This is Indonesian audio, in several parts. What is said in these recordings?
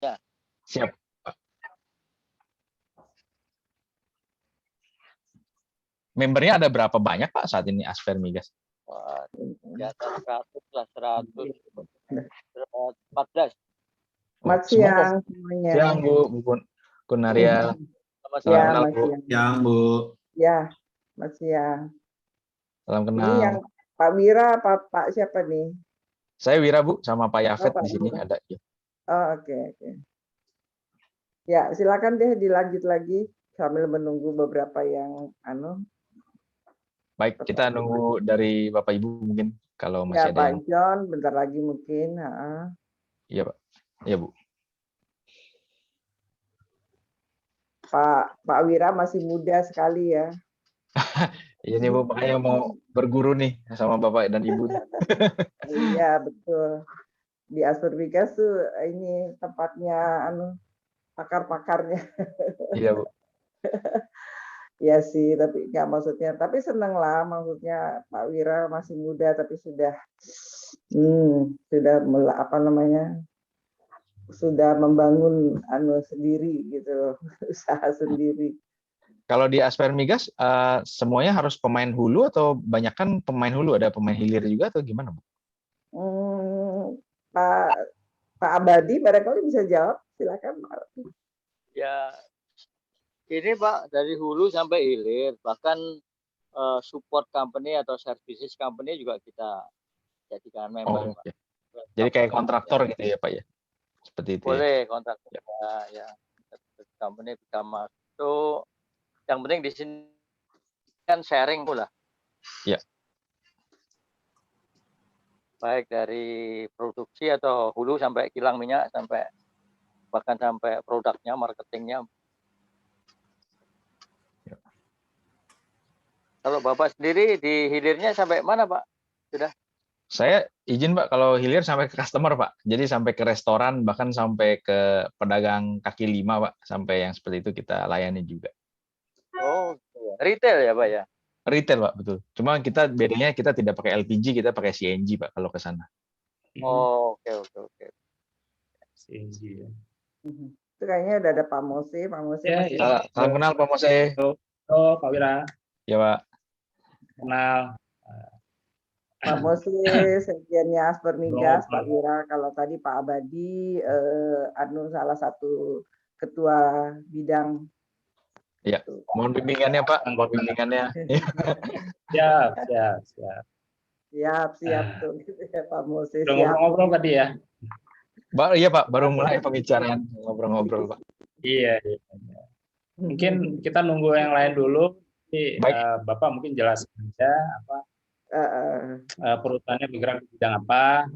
Ya. Siap. Membernya ada berapa banyak Pak saat ini Asper Migas? Wah, di atas 100 lah, 114. Selamat siang semuanya. Siang Bu Kunaria. Selamat Ya, siang. Mas siang. Yang Bu. Ya, Mas siang. Salam Ini kenal. yang Pak Wira, Pak siapa nih? Saya Wira Bu, sama Pak Yafet Pak di sini Wira. ada. Oh, oke. Ya, silakan deh dilanjut lagi sambil menunggu beberapa yang Baik, kita nunggu dari Bapak Ibu mungkin kalau masih ya, ada Pak yang. John bentar lagi mungkin. Iya Pak. Iya Bu. Pak Wira masih muda sekali ya. Ini Bu, makanya mau berguru nih sama Bapak dan Ibu. Iya, betul. Di Asper Migas tuh ini tempatnya pakar-pakarnya. Iya Bu. Ya sih, tapi nggak maksudnya. Tapi seneng lah, maksudnya Pak Wira masih muda, tapi sudah sudah membangun sendiri gitu, usaha sendiri. Kalau di Asper Migas semuanya harus pemain hulu atau banyak kan pemain hulu, ada pemain hilir juga atau gimana Bu? Pak Abadi barangkali bisa jawab, silakan Pak. Ya, ini Pak dari hulu sampai hilir, bahkan support company atau services company juga kita jadikan member. Pak. Jadi kayak kontraktor gitu ya Pak ya? Seperti itu. Boleh kontrak ya. Company bisa masuk. Yang penting di sini kan sharing pula. Ya. Baik dari produksi atau hulu sampai kilang minyak bahkan sampai produknya, marketingnya. Ya. Kalau Bapak sendiri di hilirnya sampai mana Pak? Sudah? Saya izin Pak kalau hilir sampai ke customer Pak. Jadi sampai ke restoran bahkan sampai ke pedagang kaki lima Pak. Sampai yang seperti itu kita layani juga. Oh, retail ya Pak ya? Retail Pak, betul. Cuma kita bedanya kita tidak pakai LPG, kita pakai CNG Pak kalau ke sana. Oh, oke. CNG ya. Itu kayaknya udah ada Pak Mose. Ya, masih. ya. Salam kenal Pak Mose. Halo Pak Wira. Ya Pak. Kenal. Pak Mose, sekjennya Asper Migas, Pak Wira. Kalau tadi Pak Abadi, salah satu ketua bidang. Ya, mohon bimbingannya Pak. Mohon bimbingannya. Siap tuh Pak Mose. Udah ngobrol-ngobrol tadi ya. Iya Pak, baru mulai pembicaraan ngobrol-ngobrol Pak. Iya. Mungkin kita nunggu yang lain dulu. Bapak mungkin jelaskan aja apa perusahaannya bergerak di bidang apa,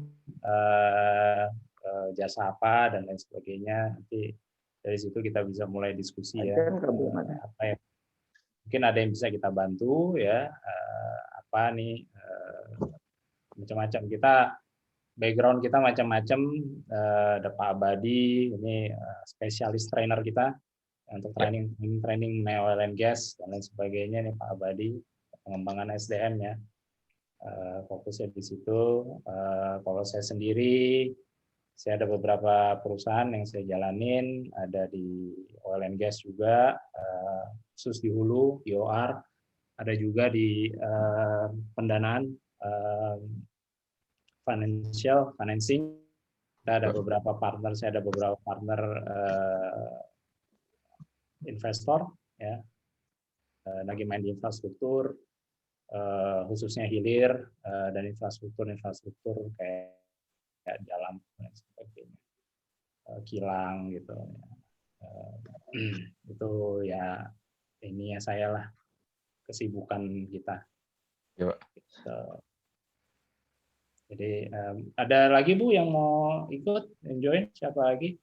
jasa apa dan lain sebagainya. Nanti dari situ kita bisa mulai diskusi ya. Apa ya? Mungkin ada yang bisa kita bantu ya. Apa nih macam-macam background kita macam-macam. Ada Pak Abadi, ini spesialis trainer kita untuk training oil and gas dan lain sebagainya nih Pak Abadi, pengembangan SDM ya. Fokusnya di situ. Kalau saya sendiri, saya ada beberapa perusahaan yang saya jalanin, ada di oil and gas juga, khusus di hulu, IOR, ada juga di pendanaan, financing. Kita ada beberapa partner, saya ada beberapa partner investor, ya, lagi main di infrastruktur, khususnya hilir dan infrastruktur kayak jalan dan sebagainya, kilang gitu. Itu ya ini ya saya lah kesibukan kita. Ya, Pak. Jadi ada lagi Bu yang mau ikut join, siapa lagi?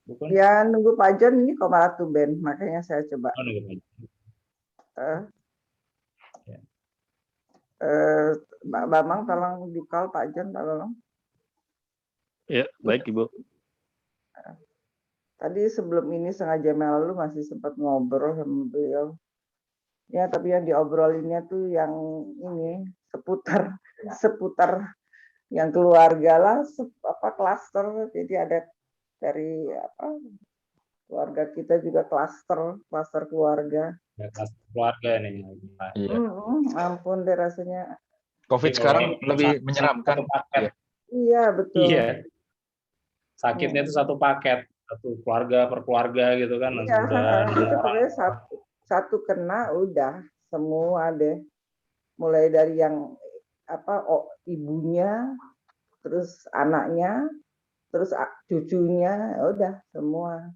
Bukan? Ya nunggu Pak John ini kok malah tumben, makanya saya coba. Oh, nunggu Pak John. Mbak Bambang tolong di call Pak John, Pak Bambang. Ya, baik Ibu. Tadi sebelum ini setengah jam yang lalu masih sempat ngobrol sama beliau. Ya, tapi yang diobrolinnya tuh yang ini seputar yang keluarga lah, klaster. Jadi ada dari apa keluarga kita juga klaster keluarga. Ya, keluarga nih. Iya. Ampun deh rasanya. COVID sekarang lebih menyeramkan. Iya betul. Iya. Sakitnya itu satu paket, satu keluarga per keluarga gitu kan. Iya, itu pokoknya satu kena udah semua deh. Mulai dari yang apa ibunya, terus anaknya, terus cucunya, udah semua.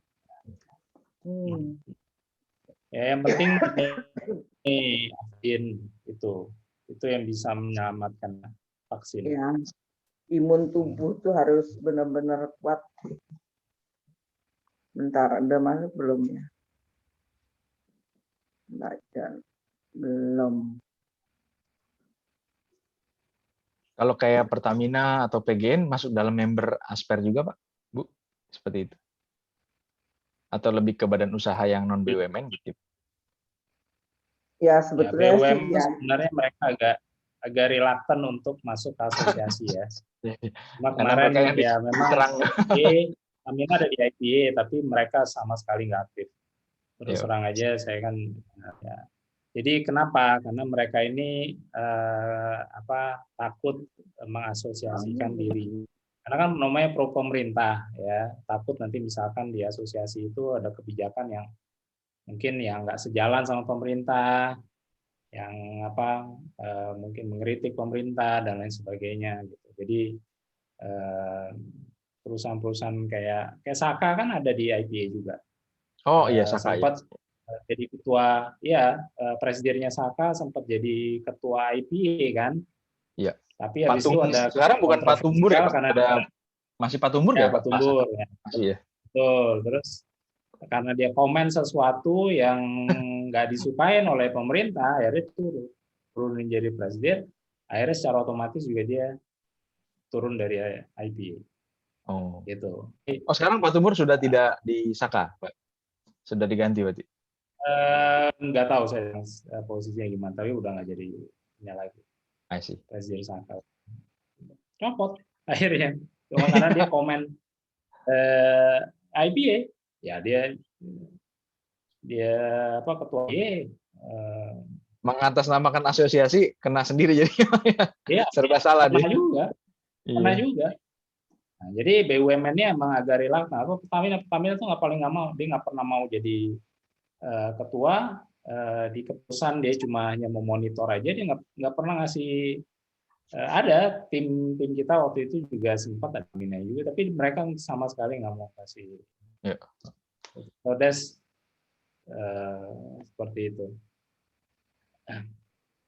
Ya, yang penting ini vaksin itu yang bisa menyelamatkan vaksin. Ya, imun tubuh tuh harus benar-benar kuat. Bentar, udah masuk belum ya? Belum. Kalau kayak Pertamina atau PGN masuk dalam member Asper juga, Pak? Bu? Seperti itu. Atau lebih ke badan usaha yang non BUMN gitu? Ya, sebetulnya ya, sih ya. Sebenarnya mereka agak reluctant untuk masuk ke asosiasi ya. Cuma kemarin ya memang Pertamina ada di IPA, tapi mereka sama sekali nggak aktif. Terus terang aja saya kan ya. Jadi kenapa? Karena mereka ini takut mengasosiasikan diri. Karena kan namanya pro pemerintah ya, takut nanti misalkan di asosiasi itu ada kebijakan yang mungkin yang nggak sejalan sama pemerintah, yang mungkin mengkritik pemerintah dan lain sebagainya gitu. Jadi perusahaan-perusahaan kayak Saka kan ada di IPA juga. Oh iya, Saka sempat jadi ketua, ya presidennya Saka sempat jadi ketua IPA kan. Iya. Tapi habis itu ada sekarang bukan Pak Tumbur ya, karena masih Pak Tumbur ya, Pak Tumbur. Ya. Iya. Betul. Terus karena dia komen sesuatu yang nggak disukain oleh pemerintah, akhirnya turun menjadi presiden. Akhirnya secara otomatis juga dia turun dari IPA. Oh. Gitu. Oh, sekarang Pak Tumbur sudah tidak di Saka, Pak? Sudah diganti berarti? Nggak tahu saya posisinya gimana, tapi udah nggak jadi lagi. Presiden Saka. Copot akhirnya. Cuma karena dia komen IPA, ya dia ketua mengatasnamakan asosiasi kena sendiri jadi ya, serba salah dia. Juga. Pernah juga. Nah, jadi BUMN-nya emang agak relax. Nah, Pertamina tuh nggak mau, dia nggak pernah mau jadi ketua di keputusan, dia cuma hanya memonitor aja, dia nggak pernah ngasih. Ada tim kita waktu itu juga sempat ada Pertamina juga, tapi mereka sama sekali nggak mau kasih. Yeah. So that's seperti itu.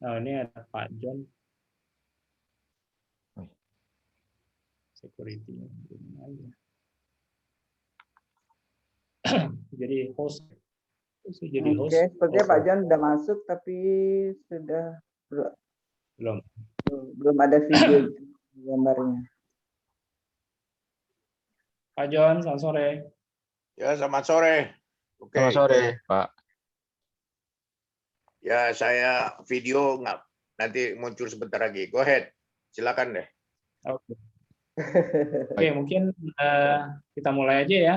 Nah, ini ada Pak John. Security jadi host. Jadi host. Oke, sepertinya Pak John sudah masuk, tapi sudah belum ada video gambarnya. Pak John, selamat sore. Ya, selamat sore. Oke. Selamat sore, Pak. Ya, saya video nanti muncul sebentar lagi. Go ahead, silakan deh. Oke. Oke, mungkin kita mulai aja ya.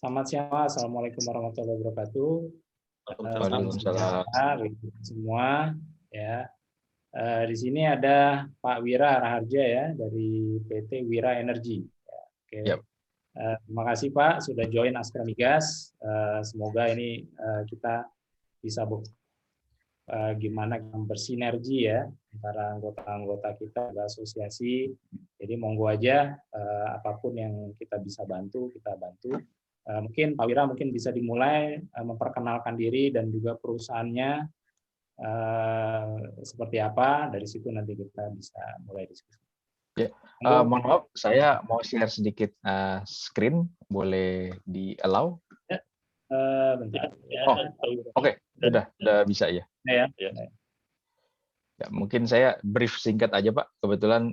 Selamat siang, assalamualaikum warahmatullahi wabarakatuh. Waalaikumsalam. Semua ya. Di sini ada Pak Wira Raharja ya dari PT Wira Energy. Oke. Yep. Terima kasih Pak sudah join Asper Migas. Semoga ini kita bisa gimana bersinergi ya antara anggota-anggota kita asosiasi. Jadi monggo aja apapun yang kita bisa bantu, kita bantu. Mungkin Pak Wira mungkin bisa dimulai memperkenalkan diri dan juga perusahaannya seperti apa. Dari situ nanti kita bisa mulai diskusi. Ya, mohon maaf, saya mau share sedikit screen, boleh di allow? Ya. Bentar. Ya. Oke, udah bisa ya. Ya. Ya, mungkin saya brief singkat aja Pak. Kebetulan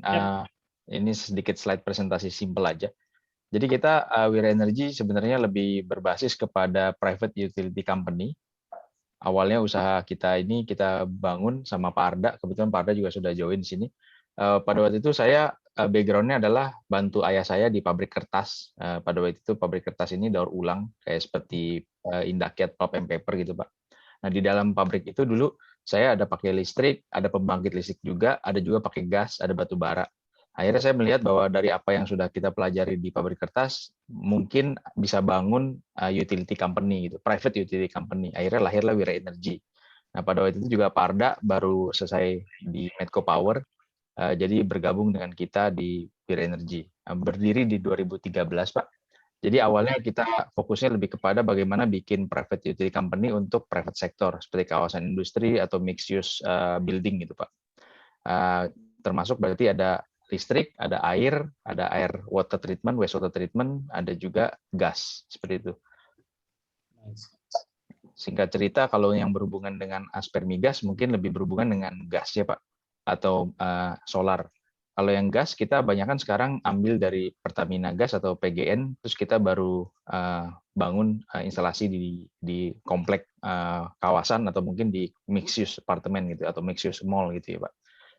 ini sedikit slide presentasi simple aja. Jadi kita Wira Energy sebenarnya lebih berbasis kepada private utility company. Awalnya usaha kita ini kita bangun sama Pak Arda. Kebetulan Pak Arda juga sudah join di sini. Pada waktu itu saya background-nya adalah bantu ayah saya di pabrik kertas. Pada waktu itu pabrik kertas ini daur ulang kayak seperti Indakiat Pulp and Paper gitu, Pak. Nah, di dalam pabrik itu dulu saya ada pakai listrik, ada pembangkit listrik juga, ada juga pakai gas, ada batu bara. Akhirnya saya melihat bahwa dari apa yang sudah kita pelajari di pabrik kertas, mungkin bisa bangun utility company gitu, private utility company. Akhirnya lahirlah Wira Energy. Nah, pada waktu itu juga Pak Arda baru selesai di Medco Power, jadi bergabung dengan kita di Wira Energy. Berdiri di 2013, Pak. Jadi awalnya kita fokusnya lebih kepada bagaimana bikin private utility company untuk private sector, seperti kawasan industri atau mixed use building gitu, Pak. Termasuk berarti ada listrik, ada air water treatment, wastewater treatment, ada juga gas, seperti itu. Singkat cerita, kalau yang berhubungan dengan Aspermigas mungkin lebih berhubungan dengan gas ya Pak, atau solar. Kalau yang gas kita banyakkan sekarang ambil dari Pertamina Gas atau PGN, terus kita baru bangun instalasi di komplek kawasan atau mungkin di mixed use apartemen gitu atau mixed use mall gitu ya Pak.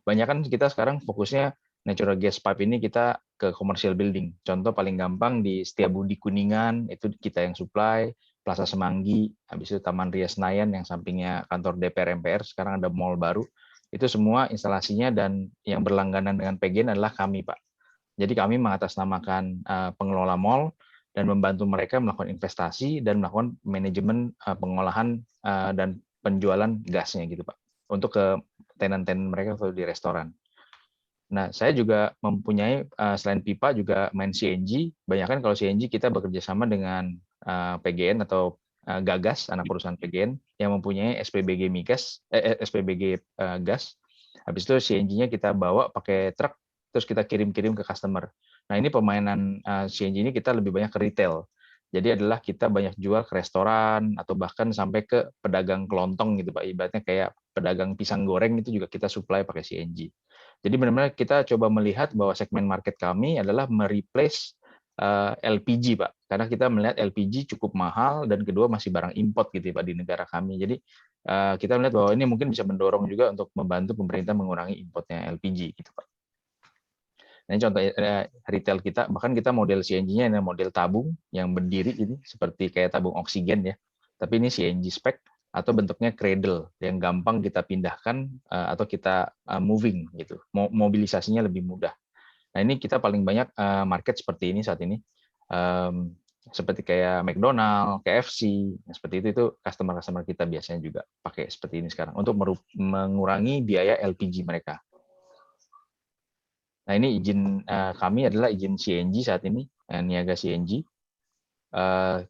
Banyakkan kita sekarang fokusnya natural gas pipe ini kita ke commercial building. Contoh paling gampang di Setiabudi Kuningan itu kita yang supply, Plaza Semanggi, habis itu Taman Ria Senayan yang sampingnya kantor DPR MPR, sekarang ada mall baru. Itu semua instalasinya dan yang berlangganan dengan PGN adalah kami, Pak. Jadi kami mengatasnamakan pengelola mall dan membantu mereka melakukan investasi dan melakukan manajemen pengolahan dan penjualan gasnya gitu, Pak. Untuk ke tenan-tenan mereka atau di restoran. Nah, saya juga mempunyai selain pipa juga main CNG. Banyak kan kalau CNG kita bekerja sama dengan PGN atau Gagas, anak perusahaan PGN yang mempunyai SPBG migas, SPBG gas. Habis itu CNG-nya kita bawa pakai truk, terus kita kirim-kirim ke customer. Nah, ini permainan CNG ini kita lebih banyak ke retail. Jadi adalah kita banyak jual ke restoran atau bahkan sampai ke pedagang kelontong gitu Pak. Ibaratnya kayak pedagang pisang goreng itu juga kita supply pakai CNG. Jadi benar-benar kita coba melihat bahwa segmen market kami adalah mereplace LPG, Pak. Karena kita melihat LPG cukup mahal dan kedua masih barang import gitu Pak di negara kami. Jadi kita melihat bahwa ini mungkin bisa mendorong juga untuk membantu pemerintah mengurangi importnya LPG gitu Pak. Nah, ini contoh retail kita, bahkan kita model CNG-nya ini model tabung yang berdiri ini seperti kayak tabung oksigen ya. Tapi ini CNG spec atau bentuknya cradle yang gampang kita pindahkan atau kita moving gitu. Mobilisasinya lebih mudah. Nah, ini kita paling banyak market seperti ini saat ini. Seperti kayak McDonald, KFC, seperti itu customer-customer kita biasanya juga pakai seperti ini sekarang untuk mengurangi biaya LPG mereka. Nah, ini izin kami adalah izin CNG saat ini, Niaga CNG.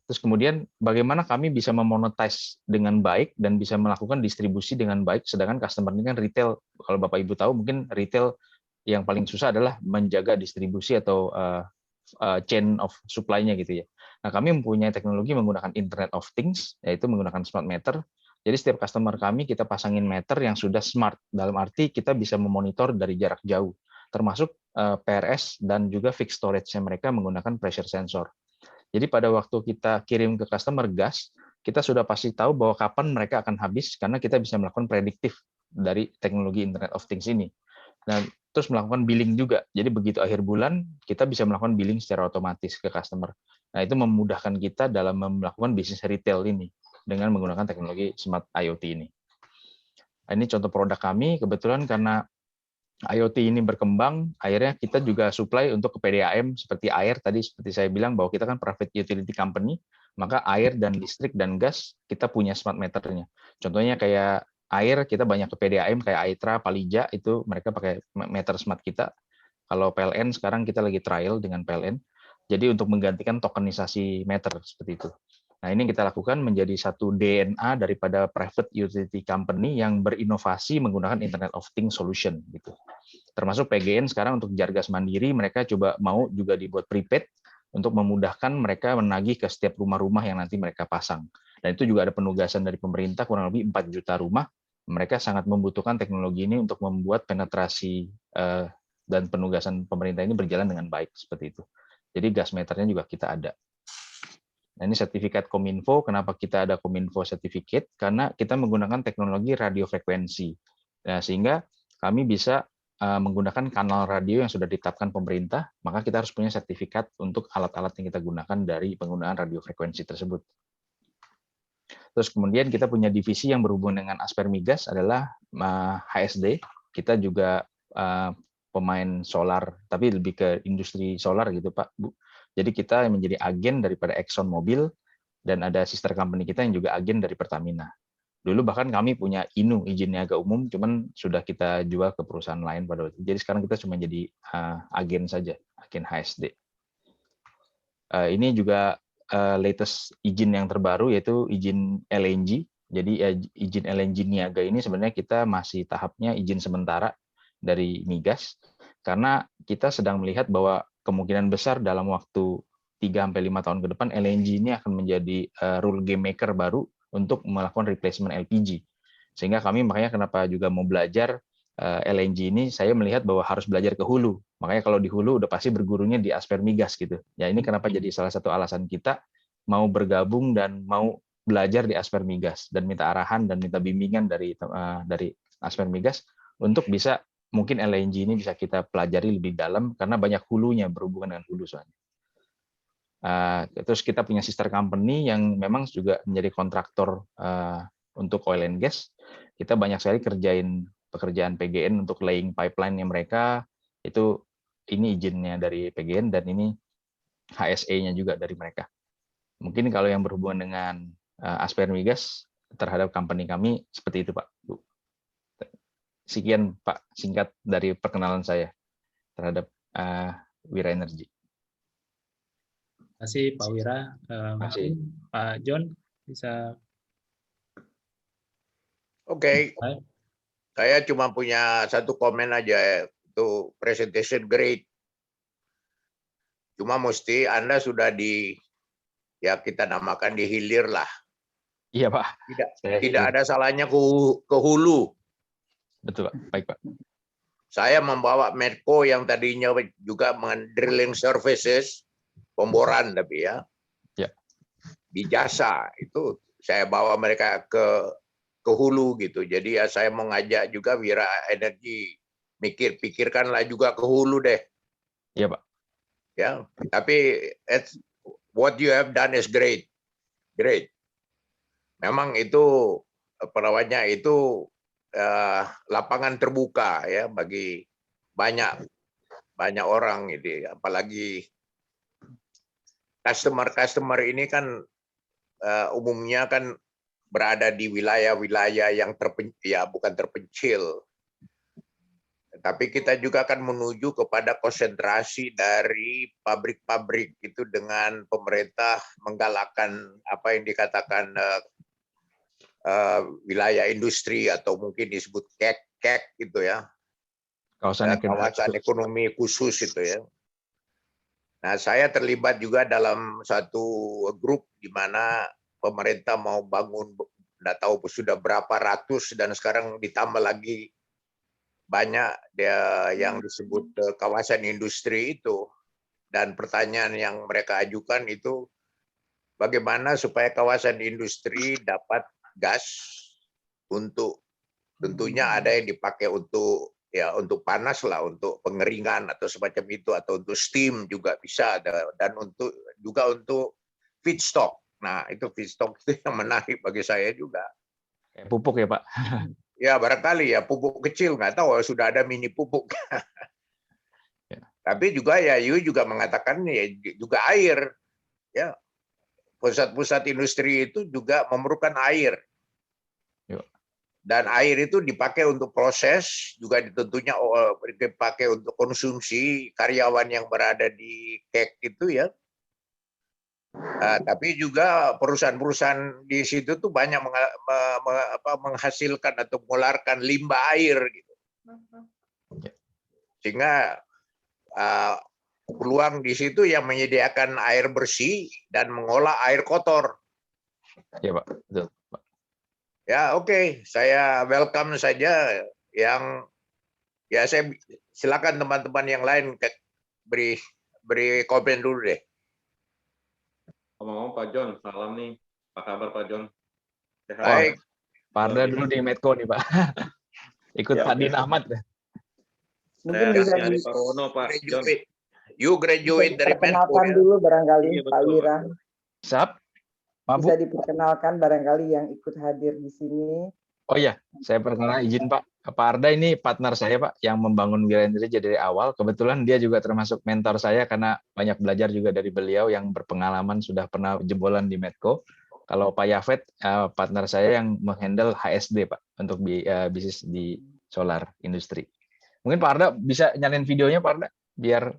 Terus kemudian bagaimana kami bisa memonetize dengan baik dan bisa melakukan distribusi dengan baik, sedangkan customer ini kan retail. Kalau Bapak Ibu tahu, mungkin retail yang paling susah adalah menjaga distribusi atau chain of supply-nya gitu ya. Nah, kami mempunyai teknologi menggunakan Internet of Things, yaitu menggunakan smart meter. Jadi setiap customer kami kita pasangin meter yang sudah smart, dalam arti kita bisa memonitor dari jarak jauh, termasuk PRS dan juga fixed storage-nya mereka menggunakan pressure sensor. Jadi pada waktu kita kirim ke customer gas, kita sudah pasti tahu bahwa kapan mereka akan habis karena kita bisa melakukan prediktif dari teknologi Internet of Things ini. Dan terus melakukan billing juga. Jadi begitu akhir bulan kita bisa melakukan billing secara otomatis ke customer. Nah, itu memudahkan kita dalam melakukan bisnis retail ini dengan menggunakan teknologi Smart IoT ini. Nah, ini contoh produk kami, kebetulan karena IoT ini berkembang, akhirnya kita juga supply untuk ke PDAM seperti air tadi, seperti saya bilang bahwa kita kan private utility company, maka air dan listrik dan gas kita punya smart meternya. Contohnya kayak air kita banyak ke PDAM kayak Aitra, Palija itu mereka pakai meter smart kita. Kalau PLN sekarang kita lagi trial dengan PLN. Jadi untuk menggantikan tokenisasi meter seperti itu. Nah, ini kita lakukan menjadi satu DNA daripada private utility company yang berinovasi menggunakan Internet of Things solution gitu. Termasuk PGN sekarang untuk jar gas mandiri mereka coba mau juga dibuat prepaid untuk memudahkan mereka menagih ke setiap rumah-rumah yang nanti mereka pasang. Dan itu juga ada penugasan dari pemerintah kurang lebih 4 juta rumah. Mereka sangat membutuhkan teknologi ini untuk membuat penetrasi dan penugasan pemerintah ini berjalan dengan baik seperti itu. Jadi gas meternya juga kita ada. Nah, ini sertifikat Kominfo. Kenapa kita ada Kominfo Certificate? Karena kita menggunakan teknologi radiofrekuensi. Nah, sehingga kami bisa menggunakan kanal radio yang sudah ditetapkan pemerintah, maka kita harus punya sertifikat untuk alat-alat yang kita gunakan dari penggunaan radio frekuensi tersebut. Terus kemudian kita punya divisi yang berhubungan dengan Asper Migas adalah HSD. Kita juga pemain solar, tapi lebih ke industri solar gitu Pak, Bu. Jadi kita menjadi agen daripada Exxon Mobil, dan ada sister company kita yang juga agen dari Pertamina. Dulu bahkan kami punya INU, izin niaga umum, cuman sudah kita jual ke perusahaan lain pada waktu itu. Jadi sekarang kita cuma jadi agen saja, agen HSD. Ini juga latest izin yang terbaru, yaitu izin LNG. Jadi izin LNG niaga ini sebenarnya kita masih tahapnya izin sementara dari migas, karena kita sedang melihat bahwa kemungkinan besar dalam waktu 3-5 tahun ke depan LNG ini akan menjadi rule game maker baru untuk melakukan replacement LPG. Sehingga kami makanya kenapa juga mau belajar LNG ini, saya melihat bahwa harus belajar ke hulu. Makanya kalau di hulu udah pasti bergurunya di Asper Migas gitu. Ya ini kenapa jadi salah satu alasan kita mau bergabung dan mau belajar di Asper Migas dan minta arahan dan minta bimbingan dari Asper Migas untuk bisa mungkin LNG ini bisa kita pelajari lebih dalam karena banyak hulunya, berhubungan dengan hulu soalnya. Terus kita punya sister company yang memang juga menjadi kontraktor untuk oil and gas. Kita banyak sekali kerjain pekerjaan PGN untuk laying pipeline-nya mereka, itu ini izinnya dari PGN dan ini HSE-nya juga dari mereka. Mungkin kalau yang berhubungan dengan Asper Migas terhadap company kami seperti itu Pak, Bu. Sekian Pak singkat dari perkenalan saya terhadap Wira Energy. Terima kasih Pak Wira. Pak John bisa. Oke. Saya cuma punya satu komen aja, itu presentation great. Cuma mesti Anda sudah kita namakan dihilir lah. Iya Pak. Tidak ada salahnya ke hulu. Betul Pak. Baik Pak. Saya membawa Medco yang tadinya juga drilling services, pemboran tapi ya. Di jasa itu saya bawa mereka ke hulu gitu. Jadi ya saya mau ngajak juga Wira Energy pikirkanlah juga ke hulu deh. Iya Pak. Ya, tapi what you have done is great. Great. Memang itu itu lapangan terbuka ya bagi banyak orang gitu. Apalagi customer ini kan umumnya kan berada di wilayah-wilayah yang bukan terpencil. Tapi kita juga akan menuju kepada konsentrasi dari pabrik-pabrik itu dengan pemerintah menggalakkan apa yang dikatakan wilayah industri atau mungkin disebut KEK gitu ya. Kawasan ekonomi khusus itu ya. Nah, saya terlibat juga dalam satu grup di mana pemerintah mau bangun, tidak tahu sudah berapa ratus dan sekarang ditambah lagi banyak yang disebut kawasan industri itu. Dan pertanyaan yang mereka ajukan itu bagaimana supaya kawasan industri dapat gas untuk tentunya ada yang dipakai untuk panas lah, untuk pengeringan atau semacam itu, atau untuk steam juga bisa, dan juga untuk feedstock. Nah, itu feedstock itu yang menarik bagi saya juga. Pupuk ya Pak? Ya barangkali ya pupuk kecil, nggak tahu sudah ada mini pupuk. Tapi juga you juga mengatakan ya juga air. Ya, pusat-pusat industri itu juga memerlukan air. Dan air itu dipakai untuk proses, juga tentunya dipakai untuk konsumsi karyawan yang berada di KEK itu ya. Tapi juga perusahaan-perusahaan di situ tuh banyak menghasilkan atau mengeluarkan limbah air gitu. Sehingga peluang di situ yang menyediakan air bersih dan mengolah air kotor. Ya Pak, betul. Ya oke. Saya welcome saja yang saya silakan teman-teman yang lain beri komen dulu deh. Ngomong-ngomong Pak John, salam nih. Apa kabar Pak John? Sehat. Baik. Pak Arda dulu di Medco nih Pak. Ikut Ya, Pak Din Ahmad. Mungkin Saya bisa dari Pak Rono, Pak John. You graduate dari Menko diperkenalkan ya. dulu barangkali Iya, Pak betul, Wira. Siap? Mabu? Bisa diperkenalkan barangkali yang ikut hadir di sini. Oh iya, saya perkenalkan izin Pak. Pak Arda ini partner saya Pak yang membangun Wira Energy dari awal. Kebetulan dia juga termasuk mentor saya karena banyak belajar juga dari beliau yang berpengalaman sudah pernah jebolan di Medco. Kalau Pak Yafet partner saya yang menghandle HSD Pak untuk bisnis di solar industri. Mungkin Pak Arda bisa nyalin videonya Pak Arda biar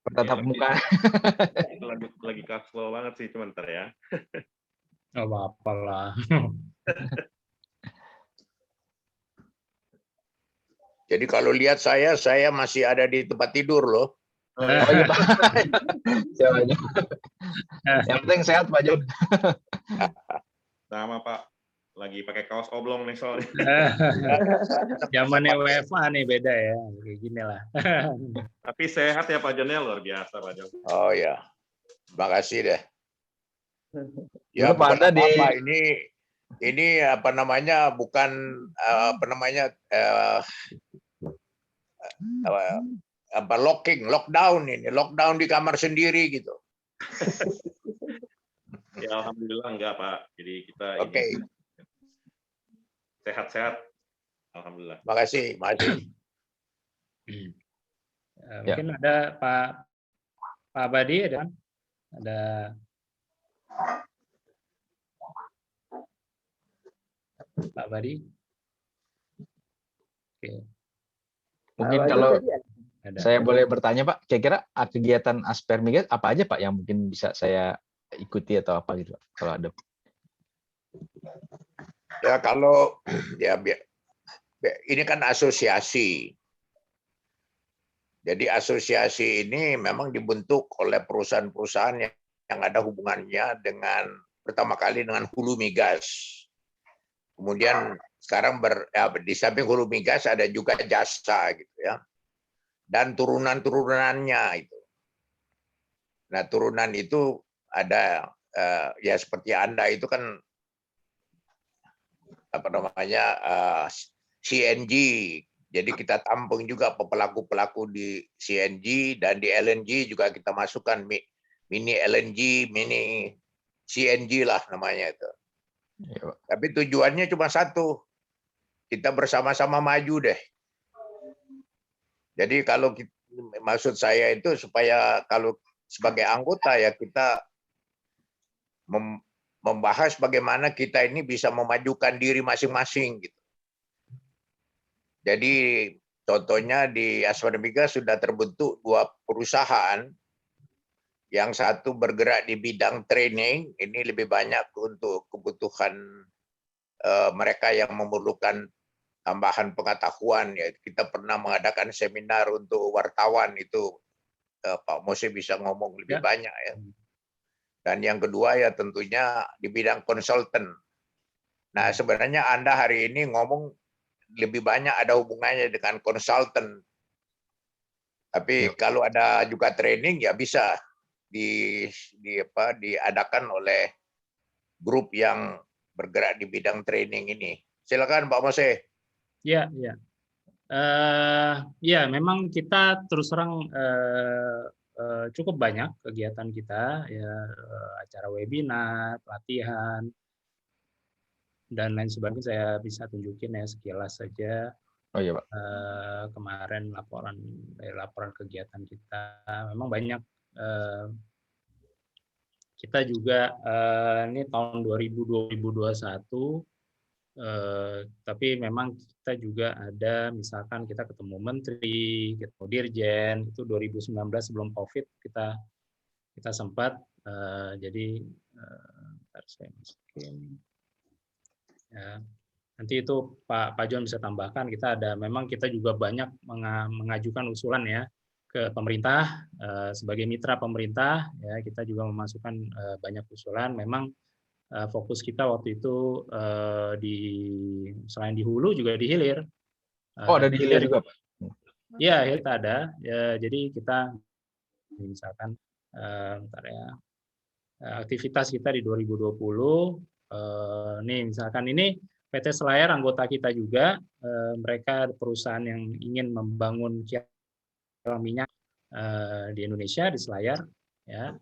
bertatap muka. Itu lagi kaflow banget sih, cuman ntar ya. Nggak apa-apa lah. Jadi kalau lihat saya masih ada di tempat tidur loh. Oh iya Pak. Yang penting sehat Pak John. Sama Pak, lagi pakai kaos oblong nih soalnya. Zamannya WFA nih beda ya, kayak gini lah. Tapi sehat ya Pak John ya, luar biasa Pak John. Oh ya, terima kasih deh. Dulu Ya Pak bukan Arda apa-apa, ini apa namanya, bukan apa namanya lockdown ini, lockdown di kamar sendiri gitu. Ya alhamdulillah enggak Pak. Jadi kita Oke. ini sehat-sehat. Alhamdulillah. Makasih. Mungkin ada Pak Abadi ada? Ada Pak Abadi? Oke. Mungkin kalau saya boleh bertanya Pak, kira-kira kegiatan Aspermigas apa aja Pak yang mungkin bisa saya ikuti atau apa gitu Pak, kalau ada? Ya kalau ya ini kan asosiasi. Jadi asosiasi ini memang dibentuk oleh perusahaan-perusahaan yang ada hubungannya dengan pertama kali dengan hulu migas. Kemudian sekarang di samping hulu migas ada juga jasa gitu ya. Dan turunan-turunannya itu. Nah, turunan itu ada ya seperti Anda itu kan apa namanya CNG. Jadi kita tampung juga pelaku-pelaku di CNG dan di LNG juga kita masukkan mini LNG, mini CNG lah namanya itu. Ya, tapi tujuannya cuma satu, kita bersama-sama maju deh. Jadi kalau maksud saya itu supaya kalau sebagai anggota ya kita membahas bagaimana kita ini bisa memajukan diri masing-masing gitu. Jadi contohnya di Aspermigas sudah terbentuk 2 perusahaan. Yang satu bergerak di bidang training, ini lebih banyak untuk kebutuhan mereka yang memerlukan tambahan pengetahuan. Ya, kita pernah mengadakan seminar untuk wartawan itu Pak Mose bisa ngomong lebih banyak ya. Dan yang kedua ya tentunya di bidang konsultan. Nah sebenarnya Anda hari ini ngomong lebih banyak ada hubungannya dengan konsultan. Tapi kalau ada juga training ya bisa diadakan oleh grup yang bergerak di bidang training ini. Silakan Pak Mose. Ya. Ya, memang kita terus terang cukup banyak kegiatan kita, ya acara webinar, pelatihan, dan lain sebagainya. Saya bisa tunjukin ya sekilas saja. Oh iya Pak. Kemarin laporan kegiatan kita memang banyak. Kita juga ini tahun 2021. Tapi memang kita juga ada, misalkan kita ketemu menteri, ketemu dirjen, itu 2019 sebelum COVID kita sempat, jadi saya masukin, ya. Nanti itu Pak John bisa tambahkan, memang kita juga banyak mengajukan usulan ya ke pemerintah, sebagai mitra pemerintah, ya kita juga memasukkan banyak usulan. Memang fokus kita waktu itu selain di hulu juga di hilir. Oh ada di hilir juga Pak? Ya, hilir ada. Ya, jadi kita misalkan aktivitas kita di 2020 nih misalkan ini PT Selayar anggota kita juga, mereka perusahaan yang ingin membangun kilang minyak di Indonesia, di Selayar, ya.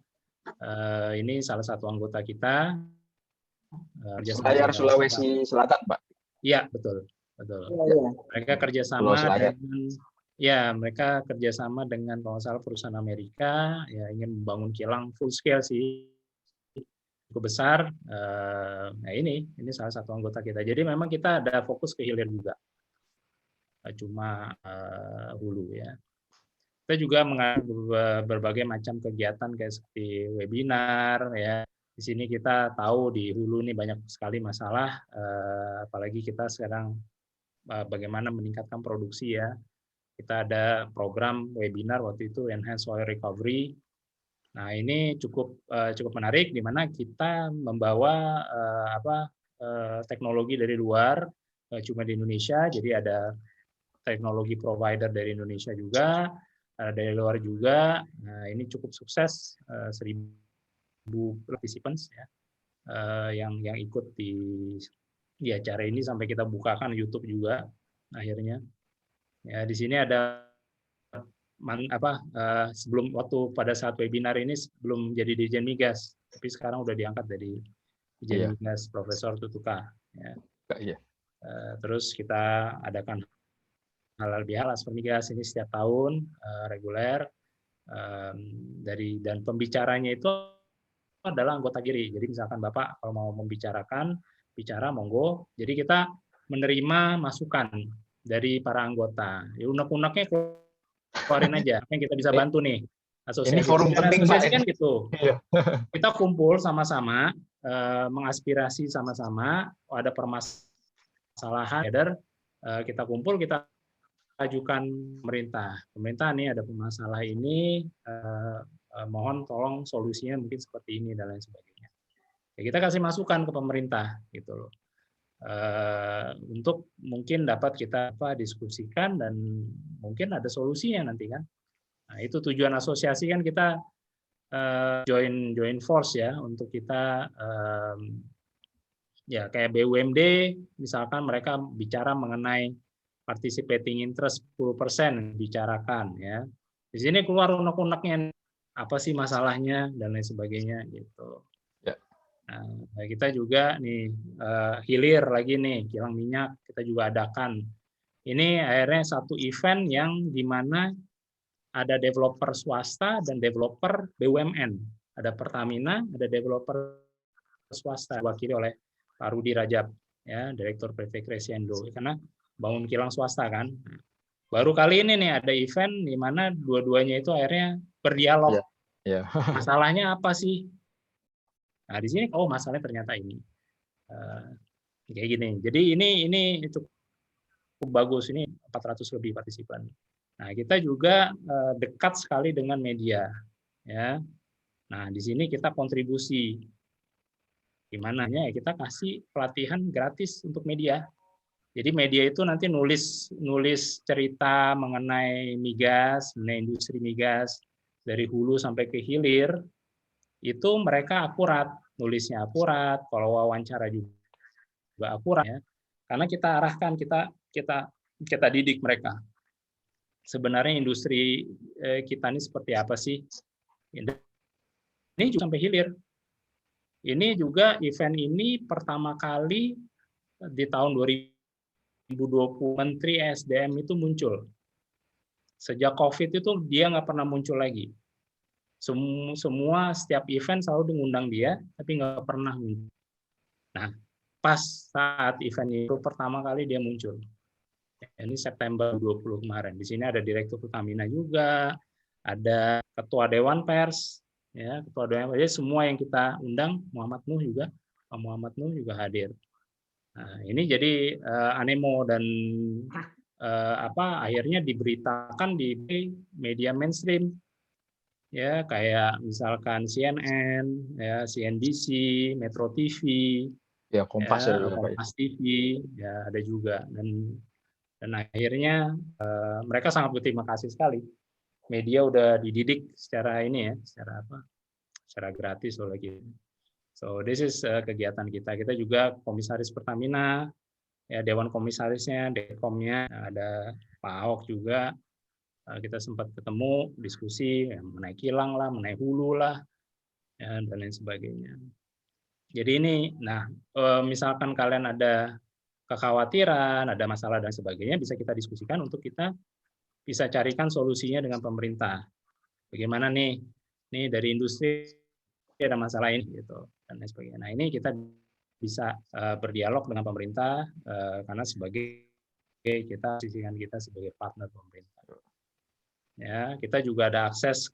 Ini salah satu anggota kita. Selayar Sulawesi Selatan, Pak. Iya, betul. Mereka kerjasama dengan kalau nggak salah perusahaan Amerika, ya ingin membangun kilang full scale sih, cukup besar. Nah ini salah satu anggota kita. Jadi memang kita ada fokus ke hilir juga, cuma hulu ya. Kita juga mengadakan berbagai macam kegiatan kayak seperti webinar ya. Di sini kita tahu di hulu ini banyak sekali masalah, apalagi kita sekarang bagaimana meningkatkan produksi ya. Kita ada program webinar waktu itu Enhance Oil Recovery. Nah ini cukup menarik di mana kita membawa teknologi dari luar, cuma di Indonesia. Jadi ada teknologi provider dari Indonesia juga, dari luar juga. Nah ini cukup sukses, 1.000 participants ya, yang ikut di acara ini sampai kita bukakan YouTube juga akhirnya. Ya di sini ada sebelum waktu pada saat webinar ini belum jadi Dirjen Migas, tapi sekarang udah diangkat dari Dirjen Migas Profesor Tutuka. Ya. Terus kita adakan halal bihalal migas ini setiap tahun reguler, dan pembicaranya itu adalah anggota GIRI. Jadi misalkan Bapak kalau mau bicara monggo. Jadi kita menerima masukan dari para anggota. Ya unek-uneknya keluarin aja. Apa yang kita bisa bantu nih. Asosiasi. Ini forum penting Pak. Kan gitu. Kita kumpul sama-sama, mengaspirasi sama-sama. Ada permasalahan, kita kumpul, kita ajukan pemerintah. Pemerintah nih ada masalah ini. Mohon tolong solusinya mungkin seperti ini dan lain sebagainya. Ya, kita kasih masukan ke pemerintah gitu loh. Untuk mungkin dapat kita diskusikan dan mungkin ada solusinya nanti kan. Nah, itu tujuan asosiasi kan kita join force ya untuk kita ya kayak BUMD misalkan mereka bicara mengenai participating interest 10% bicarakan ya. Di sini keluar unek-uneknya apa sih masalahnya dan lain sebagainya gitu. Ya. Nah, kita juga nih hilir lagi nih kilang minyak kita juga adakan. Ini akhirnya satu event yang di mana ada developer swasta dan developer BUMN. Ada Pertamina, ada developer swasta diwakili oleh Pak Rudi Rajab ya, Direktur PT Crescendo karena bangun kilang swasta kan. Baru kali ini nih ada event di mana dua-duanya itu akhirnya berdialog. Masalahnya apa sih? Nah di sini masalahnya ternyata ini kayak gini. Jadi ini cukup bagus ini 400 lebih partisipan. Nah kita juga dekat sekali dengan media ya. Nah di sini kita kontribusi gimana ya kita kasih pelatihan gratis untuk media. Jadi media itu nanti nulis cerita mengenai migas, mengenai industri migas dari hulu sampai ke hilir. Itu mereka akurat, nulisnya akurat, kalau wawancara juga akurat ya. Karena kita arahkan, kita didik mereka. Sebenarnya industri kita ini seperti apa sih? Ini juga sampai hilir. Ini juga event ini pertama kali di tahun 2020 Menteri SDM itu muncul. Sejak COVID itu dia nggak pernah muncul lagi. Semua setiap event selalu mengundang dia, tapi nggak pernah muncul. Nah, pas saat event itu pertama kali dia muncul. Ini September 20 kemarin. Di sini ada Direktur Pertamina juga, ada Ketua Dewan Pers, ya Ketua Dewan Pers. Jadi semua yang kita undang, Muhammad Nuh juga hadir. Nah, ini jadi anemo dan akhirnya diberitakan di media mainstream. Ya, kayak misalkan CNN, ya CNBC, Metro TV, ya Kompas TV, ya ada juga dan akhirnya mereka sangat berterima kasih sekali. Media udah dididik secara ini ya, secara gratis oleh kita. So this is kegiatan kita. Kita juga Komisaris Pertamina ya Dewan Komisarisnya, Dekomnya, ada Pak Ahok juga. Kita sempat ketemu, diskusi ya, mengenai kilang lah, mengenai hulu lah, ya, dan lain sebagainya. Jadi ini, nah misalkan kalian ada kekhawatiran, ada masalah dan sebagainya, bisa kita diskusikan untuk kita bisa carikan solusinya dengan pemerintah. Bagaimana nih dari industri ada masalah ini, gitu, dan lain sebagainya. Nah ini kita bisa berdialog dengan pemerintah karena sebagai kita sisikan kita sebagai partner pemerintah. Ya, kita juga ada akses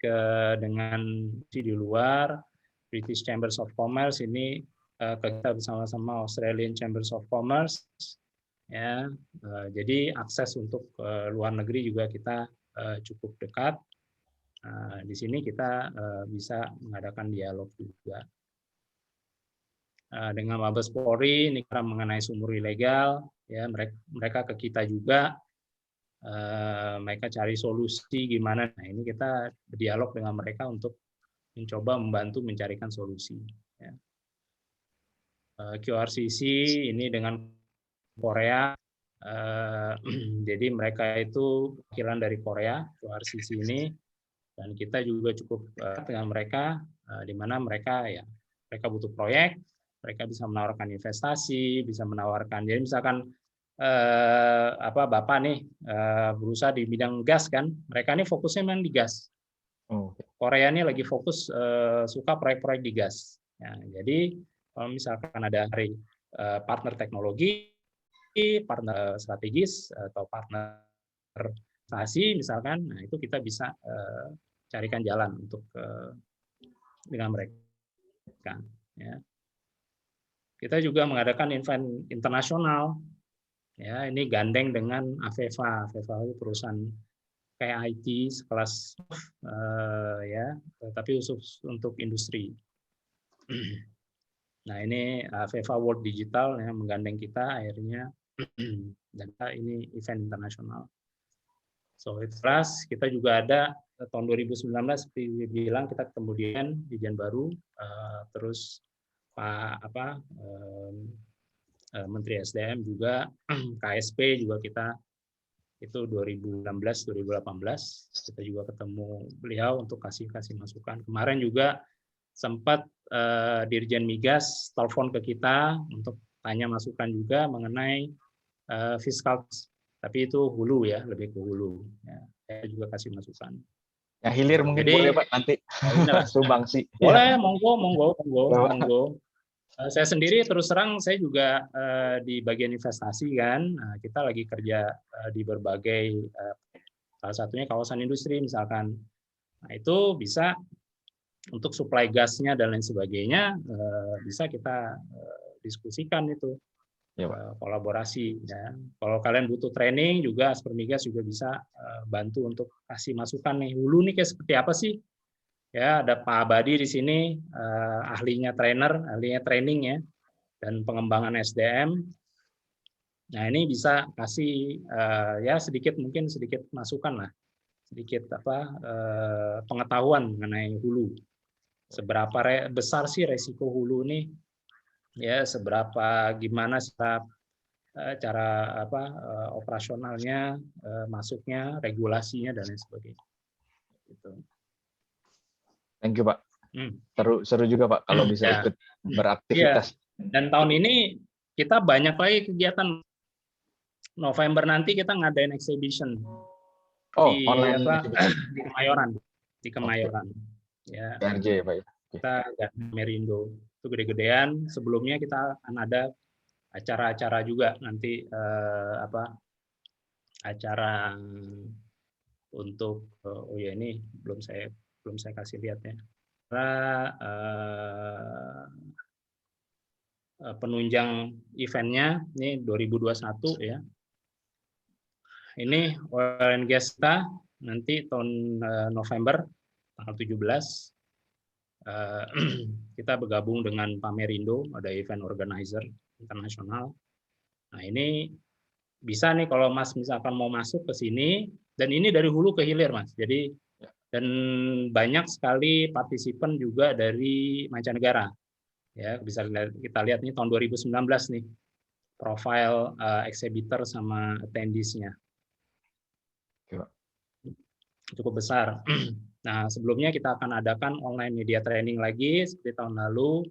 dengan di luar British Chambers of Commerce ini kita bersama-sama Australian Chambers of Commerce. Ya, jadi akses untuk luar negeri juga kita cukup dekat. Di sini kita bisa mengadakan dialog juga. Dengan Mabes Polri ini mengenai sumur ilegal, ya mereka ke kita juga. Mereka cari solusi gimana. Nah ini kita berdialog dengan mereka untuk mencoba membantu mencarikan solusi. Ya. QRCC ini dengan Korea, jadi mereka itu wakilan dari Korea, QRCC ini, dan kita juga cukup dengan mereka, di mana mereka butuh proyek, mereka bisa menawarkan investasi, bisa menawarkan. Jadi misalkan Bapak nih berusaha di bidang gas kan, mereka ini fokusnya memang di gas. Korea ini lagi fokus suka proyek-proyek di gas. Ya, jadi kalau misalkan ada partner teknologi, partner strategis atau partner investasi misalkan, nah itu kita bisa carikan jalan untuk dengan mereka. Ya. Kita juga mengadakan event internasional. Ya, ini gandeng dengan AVEVA. AVEVA itu perusahaan kayak IT sekelas ya, tapi khusus untuk industri. Nah, ini AVEVA World Digital yang menggandeng kita akhirnya, dan ini event internasional. So, plus kita juga ada tahun 2019 seperti bilang kita kemudian di Baru, terus Menteri SDM juga, KSP juga kita itu 2016-2018 kita juga ketemu beliau untuk kasih masukan. Kemarin juga sempat Dirjen Migas telepon ke kita untuk tanya masukan juga mengenai fiskal, tapi itu hulu ya, lebih ke hulu. Ya, saya juga kasih masukan. Yang hilir mungkin jadi, boleh Pak nanti sumbangsi. Boleh, monggo. Saya sendiri terus terang saya juga di bagian investasi kan, kita lagi kerja di berbagai salah satunya kawasan industri misalkan. Nah itu bisa untuk suplai gasnya dan lain sebagainya bisa kita diskusikan itu. Ya, kolaborasi ya. Kalau kalian butuh training juga Aspermigas juga bisa bantu untuk kasih masukan nih. Hulu nih kayak seperti apa sih? Ya, ada Pak Abadi di sini, ahlinya training ya, dan pengembangan SDM. Nah, ini bisa kasih ya sedikit masukan lah, sedikit pengetahuan mengenai hulu. Seberapa besar sih resiko hulu nih? Ya, gimana sih cara operasionalnya, masuknya, regulasinya dan lain sebagainya. Gitu. Thank you Pak. Seru juga Pak kalau bisa ikut beraktivitas. Dan tahun ini kita banyak lagi kegiatan. November nanti kita ngadain exhibition online di Kemayoran. Ya. PRJ ya Pak. Kita Merindo itu gede-gedean. Sebelumnya kita akan ada acara-acara juga nanti acara untuk ini belum saya kasih lihat ya. Penunjang eventnya ini 2021 ya. Ini oil and gas kita nanti tahun November tanggal 17 kita bergabung dengan Pamerindo, ada event organizer internasional. Nah ini bisa nih kalau Mas misalkan mau masuk ke sini, dan ini dari hulu ke hilir Mas. Jadi dan banyak sekali partisipan juga dari mancanegara. Ya, bisa kita lihat nih tahun 2019 nih. profile exhibitor sama attendees-nya. Cukup besar. Nah, sebelumnya kita akan adakan online media training lagi seperti tahun lalu.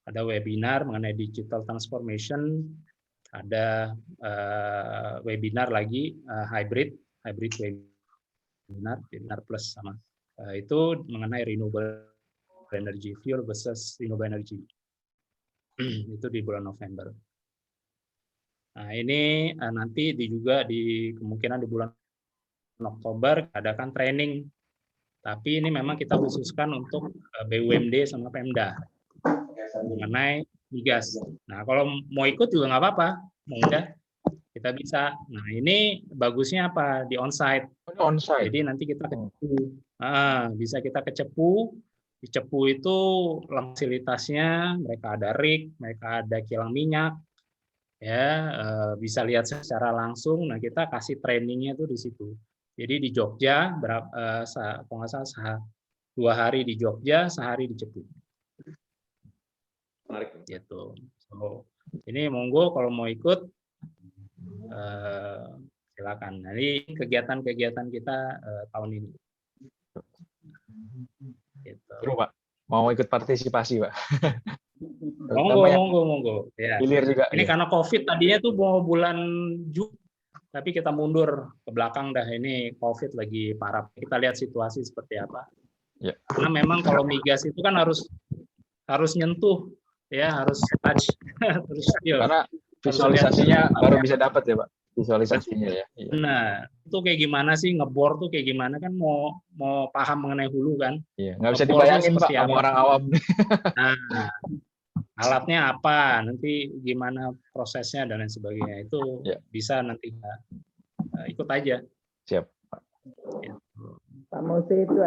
Ada webinar mengenai digital transformation, ada webinar lagi hybrid webinar plus sama. Itu mengenai renewable energy, fuel versus renewable energy. Itu di bulan November. Nah, ini nanti juga kemungkinan di bulan Oktober adakan training. Tapi ini memang kita khususkan untuk BUMD sama Pemda mengenai migas. Nah, kalau mau ikut juga nggak apa-apa, mudah kita bisa. Nah, ini bagusnya apa? Di onsite. Onsite. Jadi nanti kita ke Cepu. Bisa kita ke Cepu. Di Cepu itu fasilitasnya, mereka ada rig, mereka ada kilang minyak, ya bisa lihat secara langsung. Nah, kita kasih trainingnya tuh di situ. Jadi di Jogja, kalau nggak salah 2 hari di Jogja, sehari di Cepu. Menarik. Gitu. So, ini monggo kalau mau ikut, silakan. Nah, ini kegiatan-kegiatan kita tahun ini. Gitu. Seru, Pak. Mau ikut partisipasi, Pak. Monggo. Ya. Hilir juga. Ini karena COVID tadinya tuh mau bulan Juni, tapi kita mundur ke belakang dah. Ini COVID lagi parah. Kita lihat situasi seperti apa. Ya. Karena memang kalau migas itu kan harus nyentuh, ya harus touch. Karena visualisasinya baru bisa dapat ya, Pak. Visualisasinya ya. Nah, itu kayak gimana sih ngebor tuh kayak gimana kan mau paham mengenai hulu kan? Iya, nggak bisa dibayangin Pak sama orang awam. Nah, alatnya apa, nanti gimana prosesnya dan lain sebagainya itu ya. Bisa nanti ikut aja. Siap. Pak Mose itu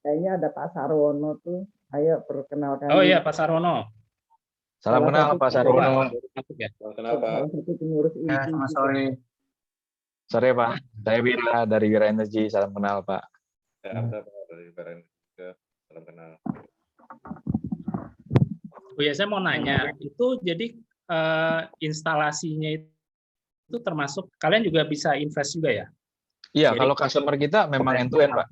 kayaknya ada Pak Sarwono tuh. Ayo perkenalkan. Oh iya Pak Sarwono. Salam kenal Pak Sarwono. Kenapa? Selamat sore. Sore Pak. Saya Wira dari Wira Energy. Salam kenal Pak. Dari Wira Energy. Salam kenal. Oh ya, saya mau nanya, itu jadi instalasinya itu termasuk kalian juga bisa invest juga ya? Iya, jadi, kalau customer kita memang end to end, Pak.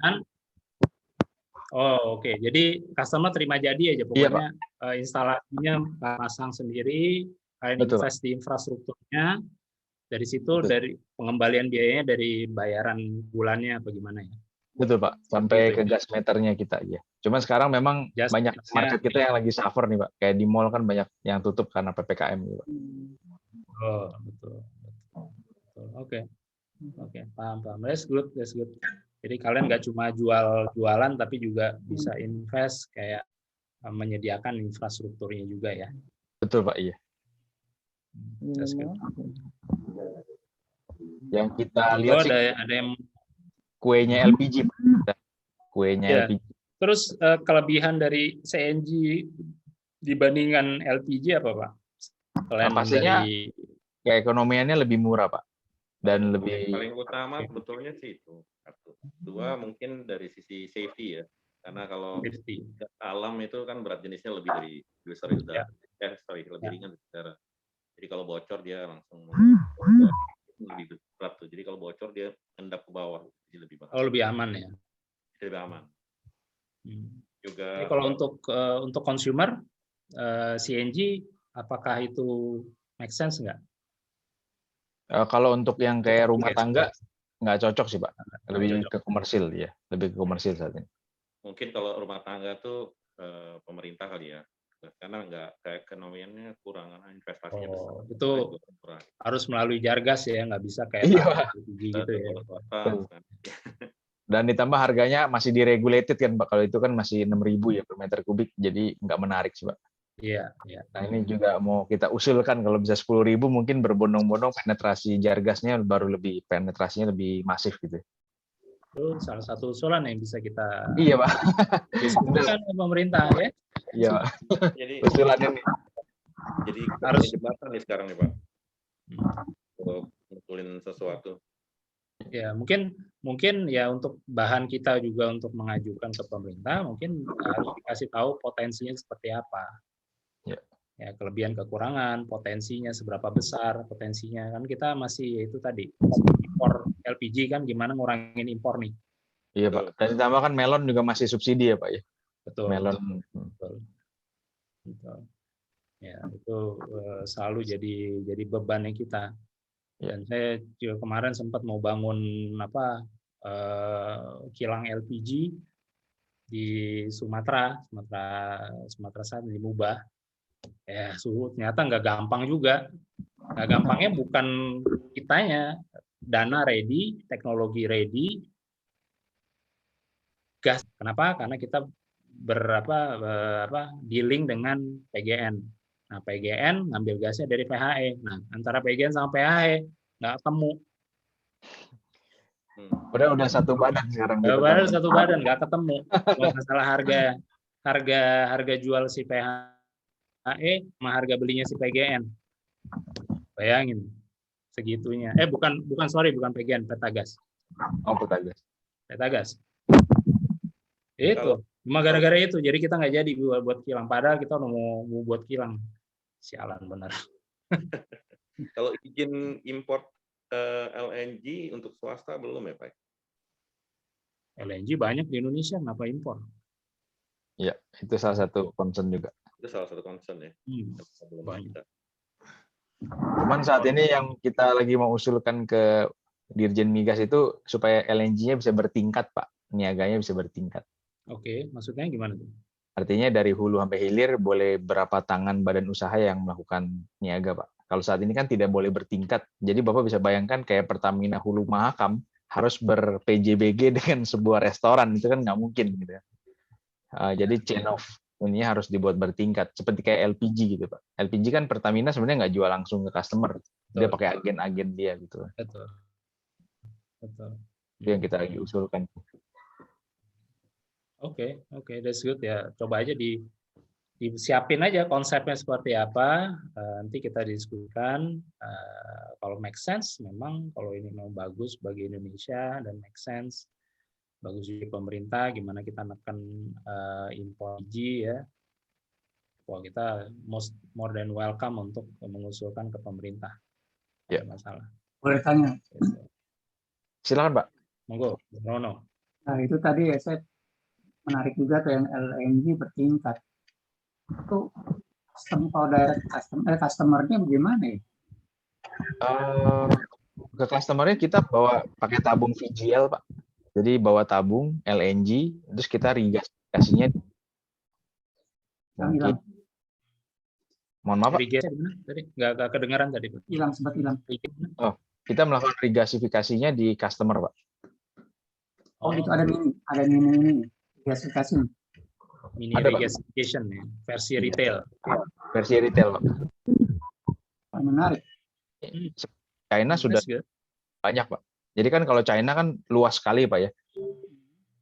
Oh, oke. Jadi customer terima jadi aja pokoknya. Iya, instalasinya pasang sendiri, kalian invest di infrastrukturnya. Dari situ dari pengembalian biayanya dari bayaran bulannya apa gimana ya? Betul Pak, sampai ke gas meternya kita aja. Cuma sekarang memang banyak market kita yang lagi suffer nih Pak. Kayak di mall kan banyak yang tutup karena PPKM nih Pak. Oh, betul. Oke, paham. That's good. Jadi kalian nggak cuma jualan tapi juga bisa invest kayak menyediakan infrastrukturnya juga ya. Betul Pak, iya. That's good. Yang kita lihat sih ada yang kuenya LPG, kuenya LPG. Terus kelebihan dari CNG dibandingkan LPG apa Pak? Pastinya keekonomiannya lebih murah Pak, dan lebih paling utama sebetulnya sih itu. Satu. Dua mungkin dari sisi safety ya, karena kalau alam itu kan berat jenisnya lebih dari lebih ringan dari udara. Jadi kalau bocor dia langsung lebih berat tuh. Jadi kalau bocor dia endap ke bawah, jadi lebih bagus. Oh, lebih aman ya. Lebih aman. Juga. Jadi kalau untuk consumer CNG apakah itu make sense nggak? Kalau untuk yang kayak rumah tangga nggak cocok sih Pak. Lebih ke komersil ya, lebih ke komersil saat ini. Mungkin kalau rumah tangga tuh pemerintah kali ya. Karena keekonomiannya kurang, investasinya besar. Itu harus melalui Jargas ya, nggak bisa kayak gitu ya. Dan ditambah harganya masih diregulated kan Pak, kalau itu kan masih 6.000 ya per meter kubik, jadi nggak menarik sih Pak. Iya. Nah ini juga mau kita usulkan kalau bisa 10.000 mungkin berbondong-bondong penetrasi Jargasnya penetrasinya lebih masif gitu. Itu salah satu usulan yang bisa kita diskusikan ke pemerintah ya. Iya Pak. Jadi usulannya nih. Jadi harus jembatan nih sekarang nih Pak. Untuk ngumpulin sesuatu. Ya mungkin ya untuk bahan kita juga untuk mengajukan ke pemerintah mungkin harus dikasih tahu potensinya seperti apa. ya kelebihan kekurangan, potensinya seberapa besar potensinya, kan kita masih itu tadi impor LPG kan gimana ngurangin impor nih. Iya Pak. Dan ditambah kan melon juga masih subsidi ya Pak ya. Betul. Melon. Betul. Betul. Ya itu selalu jadi bebannya kita. Dan saya juga kemarin sempat mau bangun kilang LPG di Sumatera Selatan di Mubah. Ya suhu ternyata nggak gampang juga. Nggak gampangnya bukan kitanya, dana ready, teknologi ready, gas. Kenapa? Karena kita dealing dengan PGN. Nah, PGN ngambil gasnya dari PHE. Nah, antara PGN sama PHE nggak ketemu. Udah satu badan sekarang. Badan satu badan nggak ketemu. Masalah harga jual si PHE sama harga belinya si PGN. Bayangin segitunya. Bukan PGN, Petagas. Oh, Petagas. Itu cuma gara-gara itu jadi kita nggak jadi buat kilang, padahal kita mau buat kilang. Sialan benar. Kalau izin impor LNG untuk swasta belum ya Pak? LNG banyak di Indonesia, kenapa impor? Iya, itu salah satu concern juga. Itu salah satu concern ya. Banyak. Cuman saat ini yang kita lagi mau usulkan ke Dirjen Migas itu supaya LNG-nya bisa bertingkat Pak, niaganya bisa bertingkat. Oke, maksudnya gimana tuh? Artinya dari hulu sampai hilir boleh berapa tangan badan usaha yang melakukan niaga, Pak. Kalau saat ini kan tidak boleh bertingkat. Jadi Bapak bisa bayangkan kayak Pertamina Hulu Mahakam harus ber-PJBG dengan sebuah restoran, itu kan nggak mungkin gitu ya. Jadi chain of ini harus dibuat bertingkat, seperti kayak LPG gitu, Pak. LPG kan Pertamina sebenarnya nggak jual langsung ke customer, dia pakai agen-agen dia gitu. Betul. Itu yang kita lagi usulkan. Oke, that's good ya. Coba aja disiapin aja konsepnya seperti apa. Nanti kita diskusikan. Kalau make sense, memang kalau ini memang bagus bagi Indonesia dan make sense, bagus juga pemerintah. Gimana kita menekan impor LPG ya. Wah, kita more than welcome untuk mengusulkan ke pemerintah. Ya. Masalah. Boleh tanya? Silakan Pak. Monggo, Rono. Nah itu tadi ya saya menarik juga tuh yang LNG bertingkat. Itu kalau direct customer-nya bagaimana ya? Ke customer-nya kita bawa pakai tabung VGL Pak. Jadi bawa tabung LNG, terus kita rigasinya. Mungkin. Mohon maaf Pak. Tadi nggak kedengaran tadi. Sempat hilang. Oh, kita melakukan rigasifikasinya di customer Pak. Oh gitu, ada mini gasifikasi. Mini regasification ya, versi retail. Versi retail Pak. Menarik. China sudah banyak Pak. Jadi kan kalau China kan luas sekali Pak ya.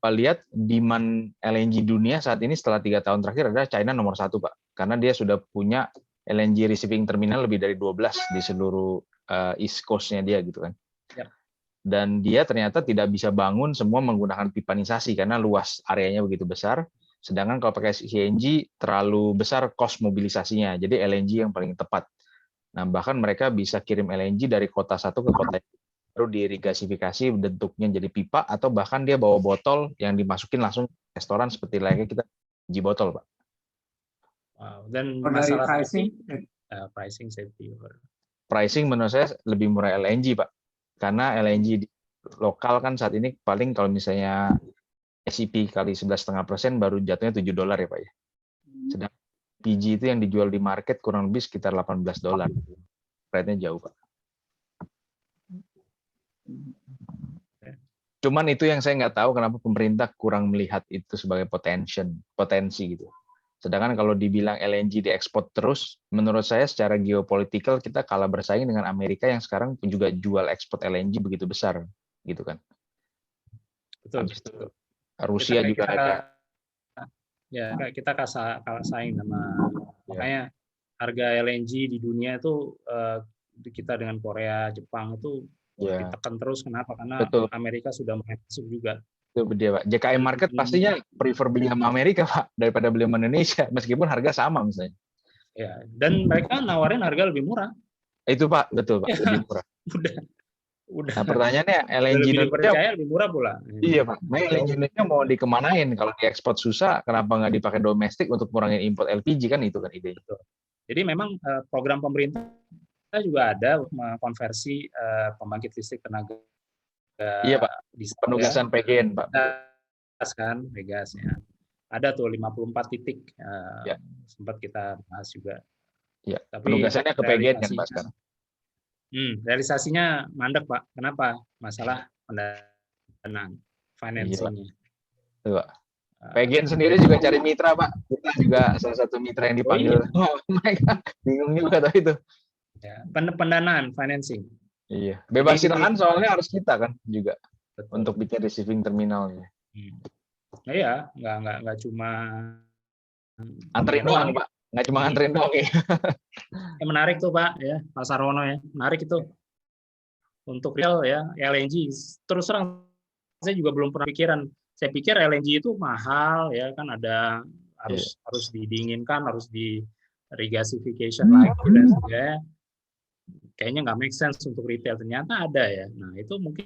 Pak lihat demand LNG dunia saat ini setelah 3 tahun terakhir adalah China nomor 1 Pak. Karena dia sudah punya LNG receiving terminal lebih dari 12 di seluruh East Coast-nya dia gitu kan. Yep. Dan dia ternyata tidak bisa bangun semua menggunakan pipanisasi karena luas areanya begitu besar. Sedangkan kalau pakai CNG terlalu besar cost mobilisasinya. Jadi LNG yang paling tepat. Nah, bahkan mereka bisa kirim LNG dari kota satu ke kota baru dirigasifikasi bentuknya jadi pipa atau bahkan dia bawa botol yang dimasukin langsung ke restoran seperti layaknya kita LNG botol, Pak. Wow. Dan masalah pricing safety. Pricing menurut saya lebih murah LNG, Pak. Karena LNG lokal kan saat ini paling kalau misalnya SCP kali 11,5% baru jatuhnya $7 ya Pak ya. Sedangkan LPG itu yang dijual di market kurang lebih sekitar $18. Rate-nya jauh Pak. Cuman itu yang saya nggak tahu kenapa pemerintah kurang melihat itu sebagai potensi gitu. Sedangkan kalau dibilang LNG diekspor terus, menurut saya secara geopolitikal kita kalah bersaing dengan Amerika yang sekarang juga jual ekspor LNG begitu besar, gitu kan? Betul. Rusia juga ada. Ya, kita kalah saing sama. Makanya harga LNG di dunia itu kita dengan Korea, Jepang itu ditekan terus. Kenapa? Karena Amerika sudah masuk juga. Itu dia Pak. JKM Market pastinya prefer beli sama Amerika Pak daripada beli sama Indonesia meskipun harga sama misalnya. Ya, dan mereka nawarin harga lebih murah. Itu Pak, betul Pak, lebih murah. Udah. Nah pertanyaannya LNG lebih Indonesia, dipercaya lebih murah pula. iya Pak, nah LNG Indonesia mau dikemanain? Kalau diekspor susah, kenapa nggak dipakai domestik untuk kurangin import LPG kan itu kan idenya. Betul. Jadi memang program pemerintah juga ada konversi pembangkit listrik tenaga. Iya Pak, penugasan PGN Pak. Kan, Megas ya. Ada tuh 54 titik Ya. sempat kita bahas juga. Iya. Tapi Penugasannya ke PGN kan Pak sekarang. Realisasinya mandek Pak. Kenapa? Masalah pendanaan, financing-nya. Iya, Pak. PGN sendiri juga cari mitra Pak. Kita juga salah satu mitra yang dipanggil. Oh, mereka bingung juga tuh itu. Ya, pendanaan, financing. Iya. Bebasin lahan soalnya harus kita kan juga. Betul. Untuk bikin receiving terminalnya. Nah, iya, nggak cuma anterin doang Pak. Nggak cuma nganterin doang ya. Menarik tuh Pak ya, Pak Sarwono ya. Menarik itu. Untuk real ya, LNG. Terus terang saya juga belum pernah pikiran. Saya pikir LNG itu mahal ya, kan ada harus didinginkan, harus di regasification lagi dan sebagainya. Kayaknya nggak make sense untuk retail. Ternyata ada ya. Nah, itu mungkin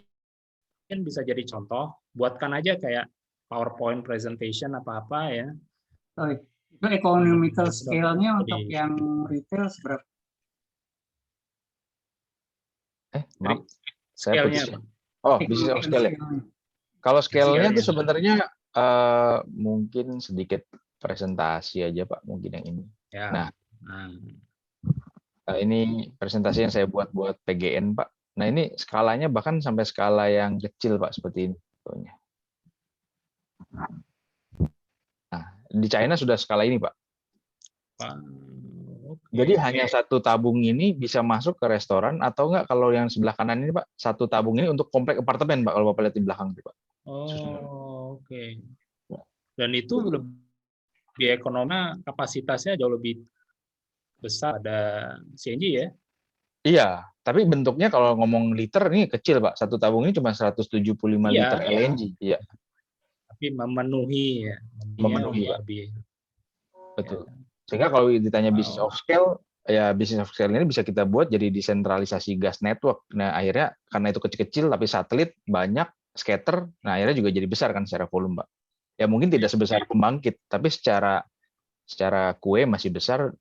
bisa jadi contoh. Buatkan aja kayak PowerPoint presentation apa-apa ya. Itu economical scale-nya untuk yang retail seberapa? Maaf, saya putus. Oh, business of scale. Kalau Scale-nya. scale-nya itu sebenarnya mungkin sedikit presentasi aja Pak, mungkin yang ini. Ya. Nah, ini presentasi yang saya buat PGN Pak. Nah ini skalanya bahkan sampai skala yang kecil Pak, seperti ini. Nah, di China sudah skala ini Pak. Jadi hanya satu tabung ini bisa masuk ke restoran, atau enggak kalau yang sebelah kanan ini Pak, satu tabung ini untuk komplek apartemen Pak, kalau Bapak lihat di belakang itu Pak. Oke. Dan itu lebih ekonomi, kapasitasnya jauh lebih besar ada CNG ya? Iya, tapi bentuknya kalau ngomong liter ini kecil Pak. Satu tabung ini cuma 175 liter LNG. Iya. Tapi memenuhi ya. Memenuhi Pak. Lebih. Betul. Sehingga kalau ditanya business of scale, ya business of scale ini bisa kita buat jadi desentralisasi gas network. Nah akhirnya karena itu kecil-kecil tapi satelit banyak, scatter, nah akhirnya juga jadi besar kan secara volume Pak. Ya mungkin tidak sebesar pembangkit, tapi secara kue masih besar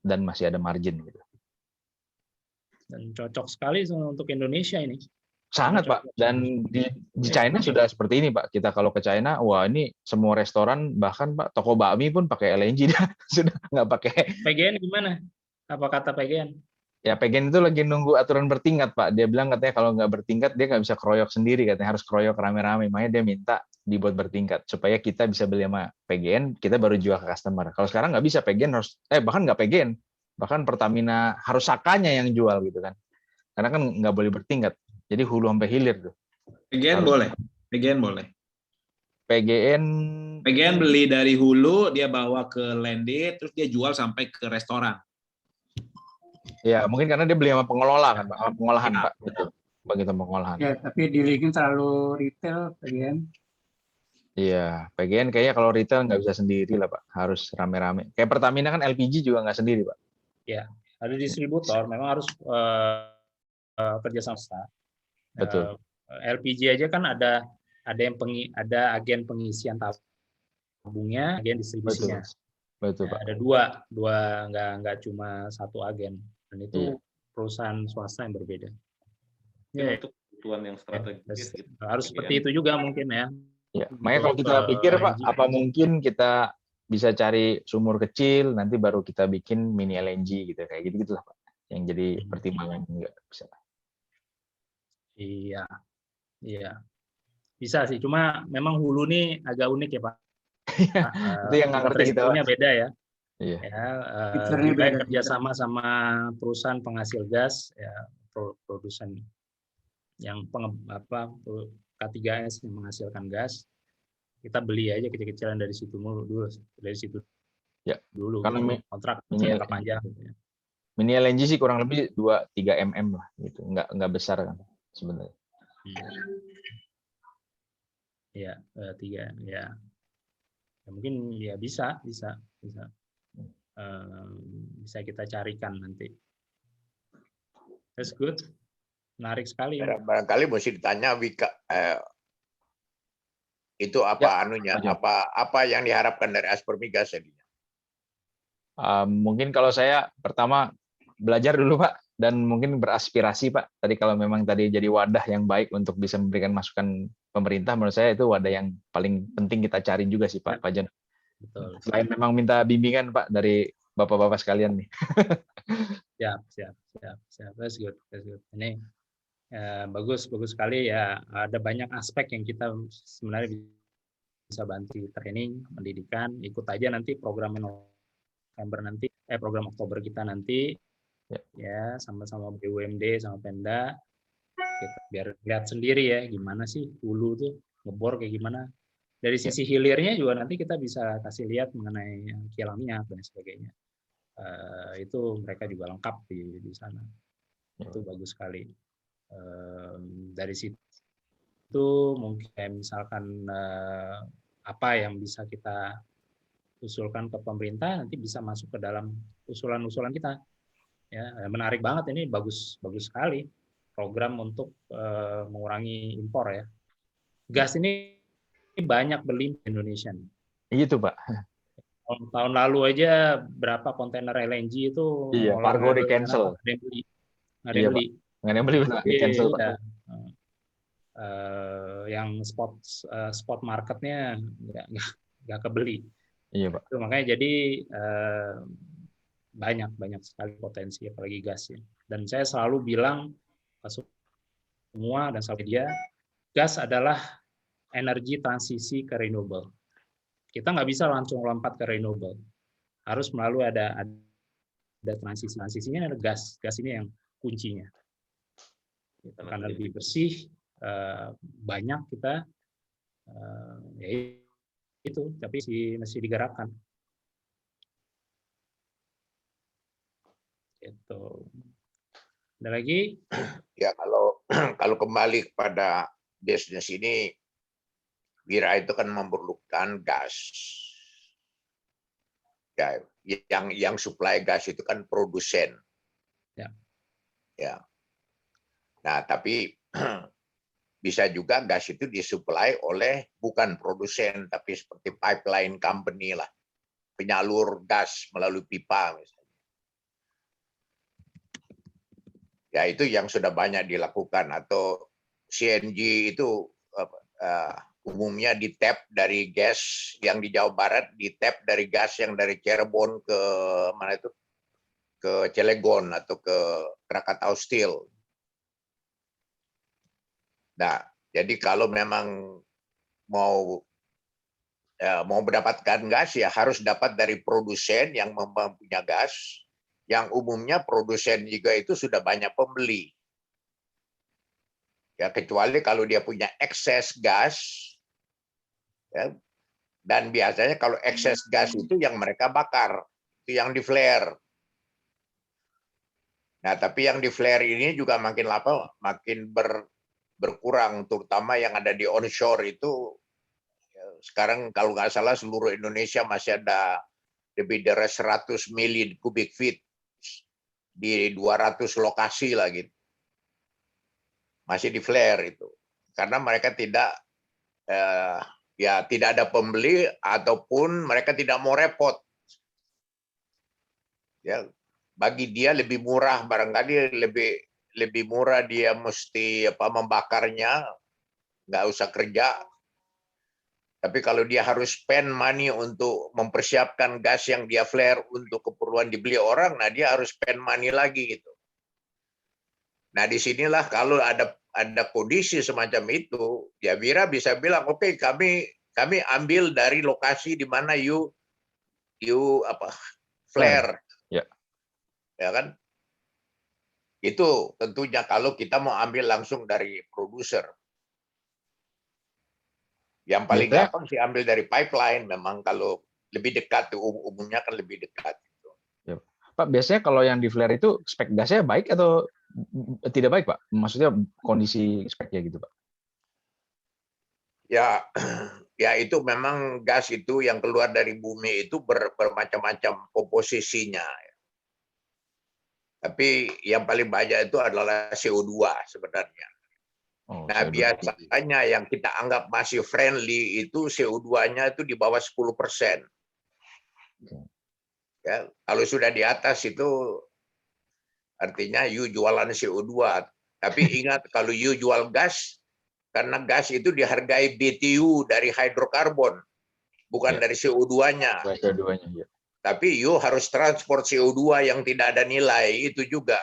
dan masih ada margin gitu. Dan cocok sekali untuk Indonesia ini. Sangat Pak. Dan di China sudah seperti ini Pak. Kita kalau ke China, wah ini semua restoran, bahkan Pak toko bakmi pun pakai LNG sudah nggak pakai. PGN gimana? Apa kata PGN? Ya PGN itu lagi nunggu aturan bertingkat Pak. Dia bilang katanya kalau nggak bertingkat dia nggak bisa keroyok sendiri, katanya harus keroyok rame-rame. Makanya dia minta dibuat bertingkat supaya kita bisa beli sama PGN, kita baru jual ke customer. Kalau sekarang nggak bisa, PGN harus bahkan nggak PGN, bahkan Pertamina harus sakanya yang jual gitu kan. Karena kan nggak boleh bertingkat. Jadi hulu sampai hilir tuh. PGN boleh. PGN boleh. PGN beli dari hulu, dia bawa ke landed, terus dia jual sampai ke restoran. Ya, mungkin karena dia beli sama pengelola kan, Pak, sama pengolahan, Pak. Betul. Begitu pengolahan. Ya, tapi dealingnya terlalu retail, PGN. Iya, PGN kayaknya kalau retail nggak bisa sendiri lah, Pak. Harus rame-rame. Kayak Pertamina kan LPG juga nggak sendiri, Pak. Ya, ada distributor, memang harus kerja sama. Betul. LPG aja kan ada agen pengisian tabungnya, agen distribusinya. Betul, Pak. Ada dua nggak cuma satu agen, dan itu perusahaan swasta yang berbeda. Ya, untuk kebutuhan yang strategis harus seperti itu juga mungkin ya. Ya, makanya kalau kita pikir Pak, apa mungkin kita bisa cari sumur kecil, nanti baru kita bikin mini LNG gitu, kayak gitu-gitulah Pak. Yang jadi pertimbangan enggak bisa. Iya, bisa sih. Cuma memang hulu nih agak unik ya Pak. Itu yang nggak ngerti kita. Beda ya. Iya. Kita kerjasama sama perusahaan penghasil gas, ya produsen yang K3S yang menghasilkan gas. Kita beli aja kecil-kecilan dari situ dulu, dari situ. Ya. Dulu. Karena kontrak jangka panjang. Gitu ya. Mini LNG sih kurang lebih 2-3 mm lah gitu, nggak besar kan sebenarnya. Ya, 3 ya. Mungkin ya bisa. bisa kita carikan nanti. That's good. Menarik sekali. Barangkali mesti ditanya Wika, itu apa anunya, apa yang diharapkan dari Aspermigas jadinya? Mungkin kalau saya pertama belajar dulu Pak, dan mungkin beraspirasi Pak. Tadi kalau memang tadi jadi wadah yang baik untuk bisa memberikan masukan pemerintah, menurut saya itu wadah yang paling penting kita cari juga sih Pak Jon. Betul. Selain memang minta bimbingan Pak dari bapak-bapak sekalian nih. Siap. That's good. Ini bagus sekali ya. Ada banyak aspek yang kita sebenarnya bisa bantu, training, pendidikan. Ikut aja nanti program November nanti, program Oktober kita nanti, ya sama-sama BUMD sama Pemda. Kita biar lihat sendiri ya gimana sih hulu tuh ngebor kayak gimana. Dari sisi hilirnya juga nanti kita bisa kasih lihat mengenai kilang minyak dan sebagainya. Itu mereka juga lengkap di sana. Itu bagus sekali. Dari situ mungkin misalkan apa yang bisa kita usulkan ke pemerintah nanti bisa masuk ke dalam usulan-usulan kita. Ya, menarik banget ini, bagus sekali program untuk mengurangi impor ya. Gas ini banyak beli di Indonesia nih. Itu Pak. Tahun lalu aja berapa kontainer LNG itu cargo di cancel. Nggak ada yang beli. Di cancel Pak. Yang spot marketnya nggak kebeli. Iya Pak. Itu makanya jadi banyak sekali potensi apalagi gas ya. Dan saya selalu bilang ke semua dan sampai dia, gas adalah energi transisi ke renewable. Kita nggak bisa langsung lompat ke renewable. Harus melalui ada transisi. Transisinya ada gas. Gas ini yang kuncinya. Karena lebih bersih, banyak kita, ya itu, tapi masih digerakkan. Itu. Ada lagi? Ya kalau kembali kepada bisnis ini, Wira itu kan memerlukan gas. Ya, yang supply gas itu kan produsen. Ya. Nah, tapi bisa juga gas itu disuplai oleh bukan produsen, tapi seperti pipeline company lah, penyalur gas melalui pipa misalnya. Ya itu yang sudah banyak dilakukan, atau CNG itu umumnya di tap dari gas yang di Jawa Barat, di tap dari gas yang dari Cirebon ke mana itu, ke Cilegon atau ke Krakatau Steel. Nah, jadi kalau memang mau mendapatkan gas ya harus dapat dari produsen yang mempunyai gas, yang umumnya produsen juga itu sudah banyak pembeli. Ya, kecuali kalau dia punya ekses gas, ya, dan biasanya kalau ekses gas itu yang mereka bakar, itu yang di flare. Nah, tapi yang di flare ini juga makin lama makin berkurang, terutama yang ada di onshore itu. Sekarang kalau nggak salah seluruh Indonesia masih ada lebih dari 100 million cubic feet di 200 lokasi lagi. Masih di flare itu. Karena mereka tidak ada pembeli ataupun mereka tidak mau repot. Ya, bagi dia lebih murah, barangkali lebih murah dia mesti membakarnya, nggak usah kerja. Tapi kalau dia harus spend money untuk mempersiapkan gas yang dia flare untuk keperluan dibeli orang, nah dia harus spend money lagi gitu. Nah disinilah kalau ada kondisi semacam itu, ya Wira bisa bilang, oke, kami ambil dari lokasi di mana you flare, ya kan? Itu tentunya kalau kita mau ambil langsung dari produser. Yang paling gampang sih ambil dari pipeline, memang kalau lebih dekat, umumnya kan lebih dekat. Gitu. Ya. Pak, biasanya kalau yang di flare itu spek gasnya baik atau tidak baik, Pak? Maksudnya kondisi speknya gitu, Pak? Ya itu memang gas itu yang keluar dari bumi itu bermacam-macam komposisinya. Tapi yang paling banyak itu adalah CO2 sebenarnya. Oh, Nah, CO2. biasanya yang kita anggap masih friendly itu CO2-nya itu di bawah 10%. Ya, kalau sudah di atas itu artinya you jualan CO2. Tapi ingat kalau you jual gas, karena gas itu dihargai BTU dari hidrokarbon, bukan dari CO2-nya. CO2-nya, ya. Tapi you harus transport CO2 yang tidak ada nilai, itu juga.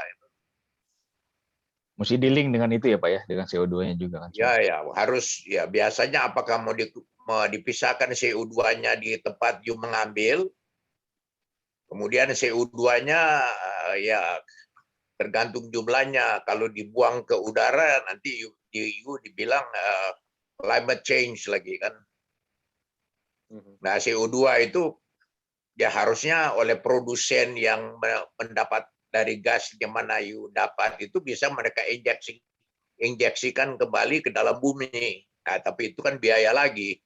Mesti di-link dengan itu ya Pak ya, dengan CO2-nya juga kan. Ya, harus ya. Biasanya apakah mau dipisahkan CO2-nya di tempat you mengambil, kemudian CO2-nya ya tergantung jumlahnya. Kalau dibuang ke udara nanti you dibilang climate change lagi kan. Nah, CO2 itu ya harusnya oleh produsen yang mendapat dari gas yang mana you dapat itu bisa mereka injeksikan kembali ke dalam bumi. Nah, tapi itu kan biaya lagi.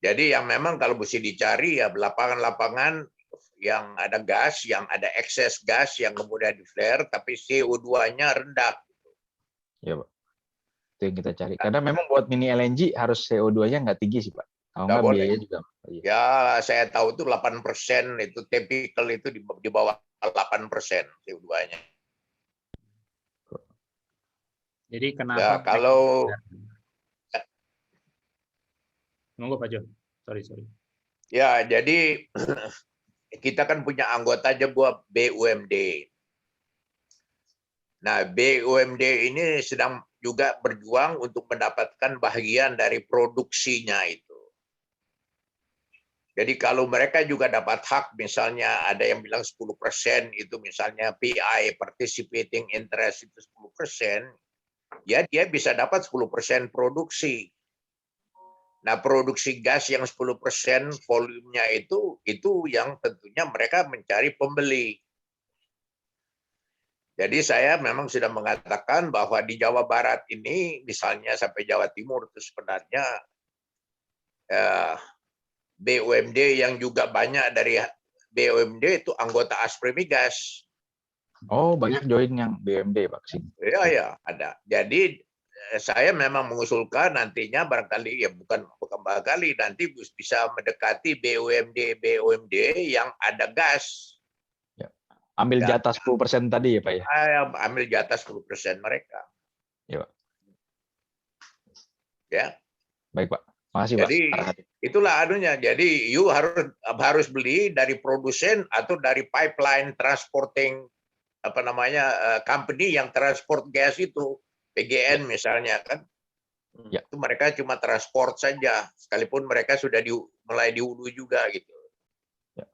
Jadi yang memang kalau mesti dicari ya lapangan-lapangan yang ada gas, yang ada ekses gas yang kemudian di flare tapi CO2-nya rendah. Ya Pak. Itu yang kita cari. Karena memang buat mini LNG harus CO2-nya nggak tinggi sih Pak. Kalau nggak biaya juga. Ya, saya tahu itu 8% itu typical itu di bawah 8% CO2-nya. Jadi kenapa? Ya, kalau Monggo Pak John. Sorry. ya, jadi kita kan punya anggota aja buat BUMD. Nah, BUMD ini sedang juga berjuang untuk mendapatkan bagian dari produksinya itu. Jadi kalau mereka juga dapat hak, misalnya ada yang bilang 10%, itu misalnya PI, participating interest itu 10%, ya dia bisa dapat 10% produksi. Nah, produksi gas yang 10% volumenya itu yang tentunya mereka mencari pembeli. Jadi saya memang sudah mengatakan bahwa di Jawa Barat ini, misalnya sampai Jawa Timur itu sebenarnya BUMD yang juga banyak dari BUMD itu anggota Aspremigas. Oh, banyak join yang BUMD Pak. Ya, ada. Jadi saya memang mengusulkan nantinya barangkali ya bukan barangkali nanti bisa mendekati BUMD yang ada gas. Ya. Ambil jatah 10% tadi ya Pak ya. Ambil jatah 10% mereka. Ya Pak. Ya. Baik Pak. Makasih Jadi Pak. itulah anunya. Jadi you harus beli dari produsen atau dari pipeline transporting company yang transport gas itu. PGN misalnya kan, itu mereka cuma transport saja, sekalipun mereka sudah mulai di hulu juga gitu. Ya.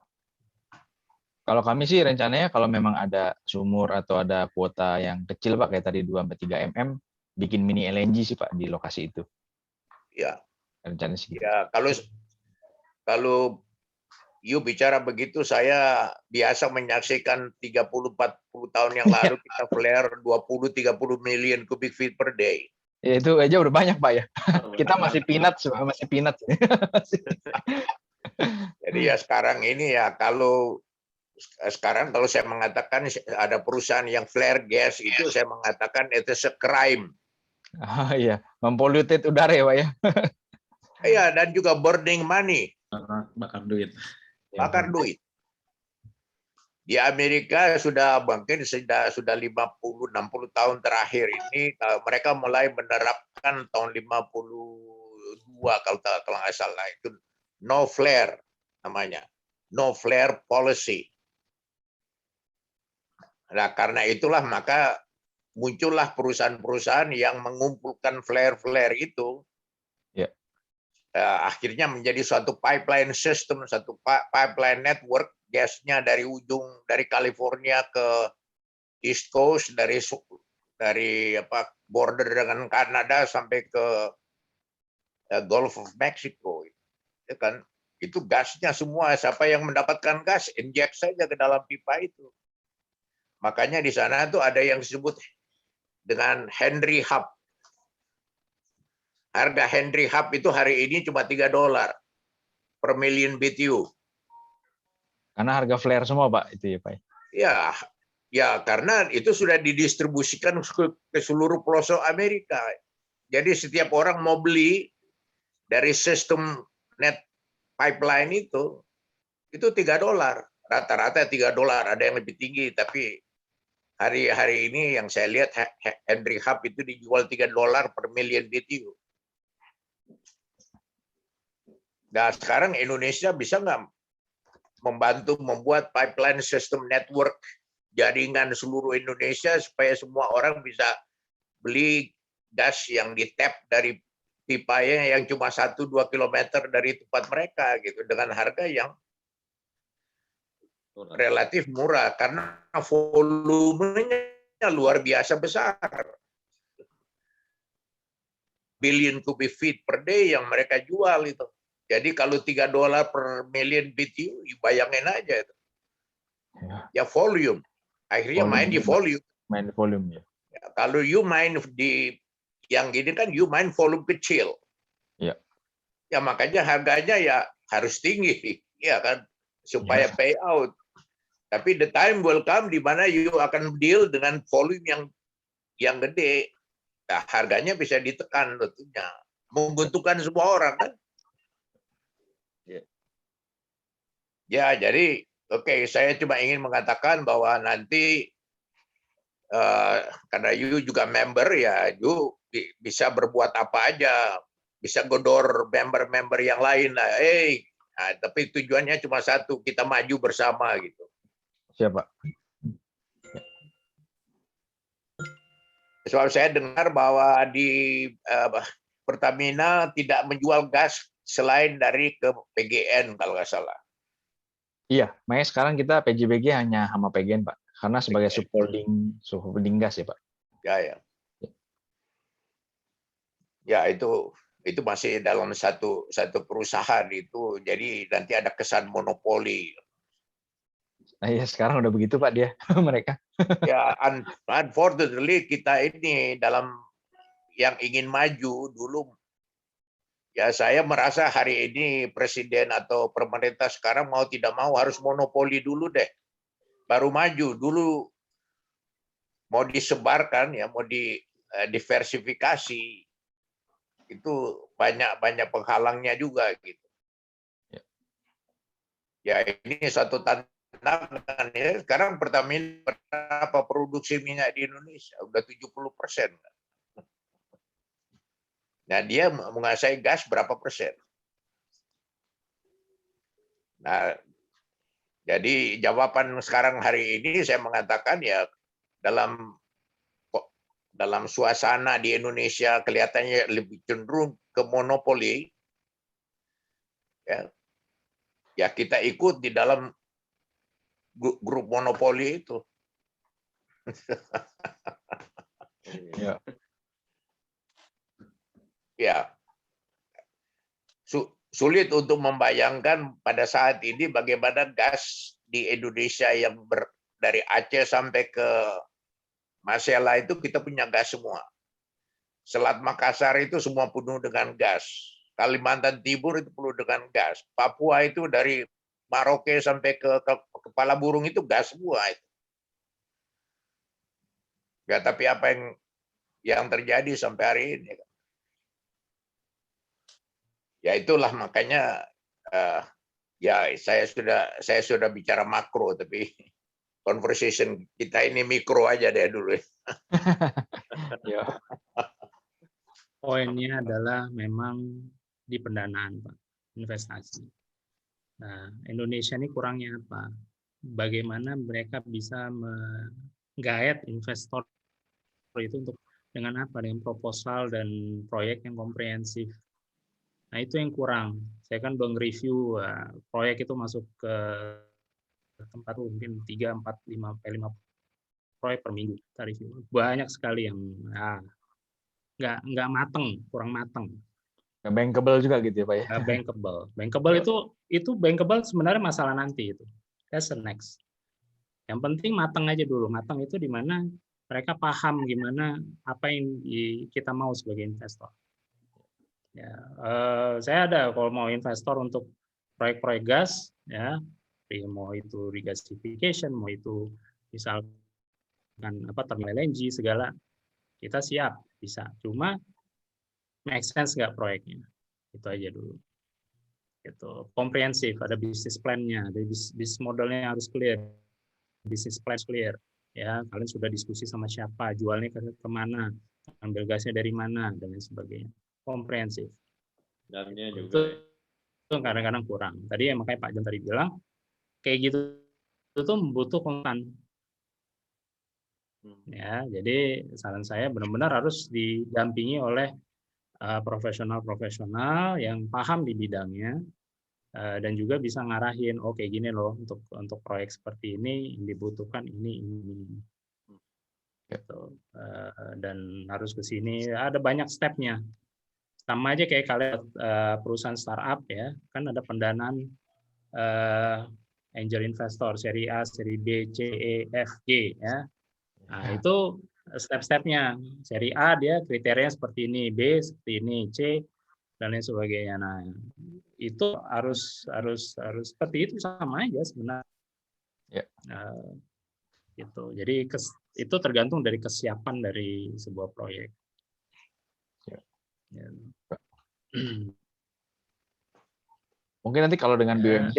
Kalau kami sih rencananya kalau memang ada sumur atau ada kuota yang kecil Pak, kayak tadi 2-3 mm, bikin mini LNG sih Pak di lokasi itu. Ya. Rencananya sih. Ya, kalau you bicara begitu, saya biasa menyaksikan 30-40 tahun yang lalu kita flare 20-30 million cubic feet per day. Ya, itu aja udah banyak Pak ya. Kita masih peanuts. Jadi ya sekarang ini ya kalau saya mengatakan ada perusahaan yang flare gas itu saya mengatakan itu crime. Iya, mempoluted udara ya Pak ya. Iya, dan juga burning money. Bakar duit. Bakar duit. Di Amerika sudah mungkin sudah 50-60 tahun terakhir ini mereka mulai menerapkan tahun 52 kalau nggak salah itu no flare namanya, no flare policy. Nah, karena itulah maka muncullah perusahaan-perusahaan yang mengumpulkan flare-flare itu. Akhirnya menjadi suatu pipeline system, satu pipeline network, gasnya dari California ke East Coast, dari border dengan Kanada sampai ke Gulf of Mexico. Itu gasnya semua, siapa yang mendapatkan gas, injek saja ke dalam pipa itu. Makanya di sana tuh ada yang disebut dengan Henry Hub. Harga Henry Hub itu hari ini cuma $3 per million BTU. Karena harga flare semua Pak itu ya Pak. Ya, Ya, karena itu sudah didistribusikan ke seluruh pelosok Amerika. Jadi setiap orang mau beli dari sistem net pipeline itu $3. Rata-rata $3, ada yang lebih tinggi, tapi hari ini yang saya lihat Henry Hub itu dijual $3 per million BTU. Nah, sekarang Indonesia bisa nggak membantu membuat pipeline system network jaringan seluruh Indonesia supaya semua orang bisa beli gas yang di-tap dari pipanya yang cuma 1-2 kilometer dari tempat mereka gitu dengan harga yang relatif murah karena volumenya luar biasa besar. Billion cubic feet per day yang mereka jual itu. Jadi kalau $3 per million BTU, bayangin aja itu. Ya volume. Akhirnya main di volume. Main volume ya. Kalau you main di yang gini kan you main volume kecil. Ya. Ya makanya harganya ya harus tinggi, ya kan, supaya pay out. Tapi the time will come di mana you akan deal dengan volume yang gede. Nah, harganya bisa ditekan tentunya. Menguntungkan semua orang kan. Ya, jadi oke, saya cuma ingin mengatakan bahwa nanti karena you juga member ya, you bisa berbuat apa aja, bisa godor member-member yang lain. Nah, tapi tujuannya cuma satu, kita maju bersama gitu. Siapa? Soal saya dengar bahwa di Pertamina tidak menjual gas selain dari ke PGN kalau nggak salah. Iya, makanya sekarang kita PJBG hanya sama PGN, Pak. Karena sebagai subholding gas ya, Pak. Ya. Ya, itu masih dalam satu perusahaan itu. Jadi nanti ada kesan monopoli. Nah, ya sekarang udah begitu, Pak, dia mereka. Ya, unfortunately kita ini dalam yang ingin maju dulu. Ya, saya merasa hari ini presiden atau pemerintah sekarang mau tidak mau harus monopoli dulu deh. Baru maju. Dulu mau disebarkan ya, mau diversifikasi. Itu banyak penghalangnya juga gitu. Ya, ini satu tantangan ya. Sekarang Pertamina berapa produksi minyak di Indonesia? Udah 70%. Nah, dia menguasai gas berapa persen? Nah, jadi jawaban sekarang hari ini saya mengatakan ya dalam suasana di Indonesia kelihatannya lebih cenderung ke monopoli. Ya kita ikut di dalam grup monopoli itu. Ya, sulit untuk membayangkan pada saat ini bagaimana gas di Indonesia yang dari Aceh sampai ke Masela itu kita punya gas semua. Selat Makassar itu semua penuh dengan gas. Kalimantan Timur itu penuh dengan gas. Papua itu dari Maroke sampai ke Kepala Burung itu gas semua itu. Ya, tapi apa yang terjadi sampai hari ini? Ya itulah makanya ya saya sudah bicara makro, tapi conversation kita ini mikro aja deh dulu. Poinnya adalah memang di pendanaan, Pak, investasi. Nah, Indonesia ini kurangnya apa? Bagaimana mereka bisa menggait investor itu untuk dengan apa? Dengan proposal dan proyek yang komprehensif. Nah, itu yang kurang. Saya kan belum review proyek itu masuk ke tempat mungkin 3, 4, 5 proyek per minggu kita review. Banyak sekali yang nggak mateng, kurang mateng. Nggak bankable juga gitu ya, Pak ya? Nggak bankable. Bankable itu bankable sebenarnya masalah nanti itu. That's the next. Yang penting mateng aja dulu. Mateng itu di mana mereka paham gimana apa yang kita mau sebagai investor. Ya, saya ada kalau mau investor untuk proyek-proyek gas, ya, mau itu regasification, mau itu misalkan terminal LNG segala, kita siap bisa. Cuma make sense nggak proyeknya? Itu aja dulu. Gitu. Komprehensif, ada bisnis plan-nya, ada bisnis modelnya harus clear, bisnis plan clear. Ya, kalian sudah diskusi sama siapa, jualnya kemana, ambil gasnya dari mana, dan lain sebagainya. Komprehensif. Dannya juga. Itu kadang-kadang kurang. Tadi makanya Pak John tadi bilang, kayak gitu itu membutuhkan. Ya, jadi saran saya benar-benar harus didampingi oleh profesional-profesional yang paham di bidangnya dan juga bisa ngarahin, oh kayak gini loh untuk proyek seperti ini yang dibutuhkan ini. Gitu. Dan harus ke sini ada banyak stepnya. Sama aja kayak kalian perusahaan startup ya, kan ada pendanaan angel investor seri A, seri B, C, E, F, G ya. Nah, itu step-stepnya. Seri A dia kriterianya seperti ini, B seperti ini, C dan lain sebagainya. Nah, itu harus seperti itu sama aja sebenarnya. Ya. Gitu. Jadi itu tergantung dari kesiapan dari sebuah proyek. Ya. Ya. Mungkin nanti kalau dengan BUMD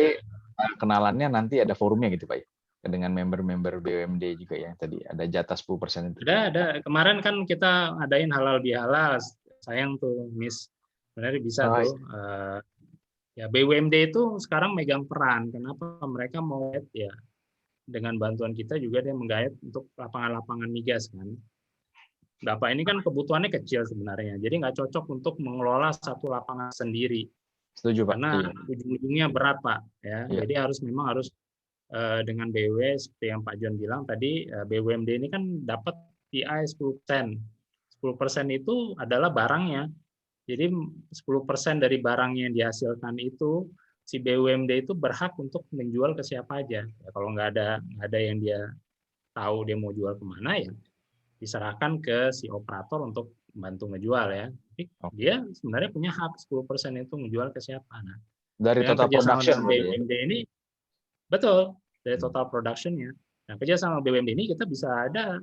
kenalannya nanti ada forumnya gitu Pak, dengan member-member BUMD juga ya, tadi ada jatah 10% itu. Ada. Kemarin kan kita adain halal bihalal, sayang tuh Miss, sebenarnya bisa tuh. Ya BUMD itu sekarang megang peran. Kenapa? Mereka mau ya dengan bantuan kita juga dia menggait untuk lapangan-lapangan migas kan. Bapak ini kan kebutuhannya kecil sebenarnya, jadi nggak cocok untuk mengelola satu lapangan sendiri. Setuju Pak. Karena ujung-ujungnya berat Pak. Ya, jadi memang harus dengan BW seperti yang Pak John bilang tadi, BUMD ini kan dapat TI 10%. 10% itu adalah barangnya. Jadi 10% dari barang yang dihasilkan itu si BUMD itu berhak untuk menjual ke siapa aja. Ya, kalau nggak ada yang dia tahu dia mau jual kemana ya diserahkan ke si operator untuk bantu ngejual ya. Tapi dia sebenarnya punya hak 10% itu menjual ke siapa. Nah, dari total production BUMD ini betul dari total productionnya. Nah, kerjasama BUMD ini kita bisa ada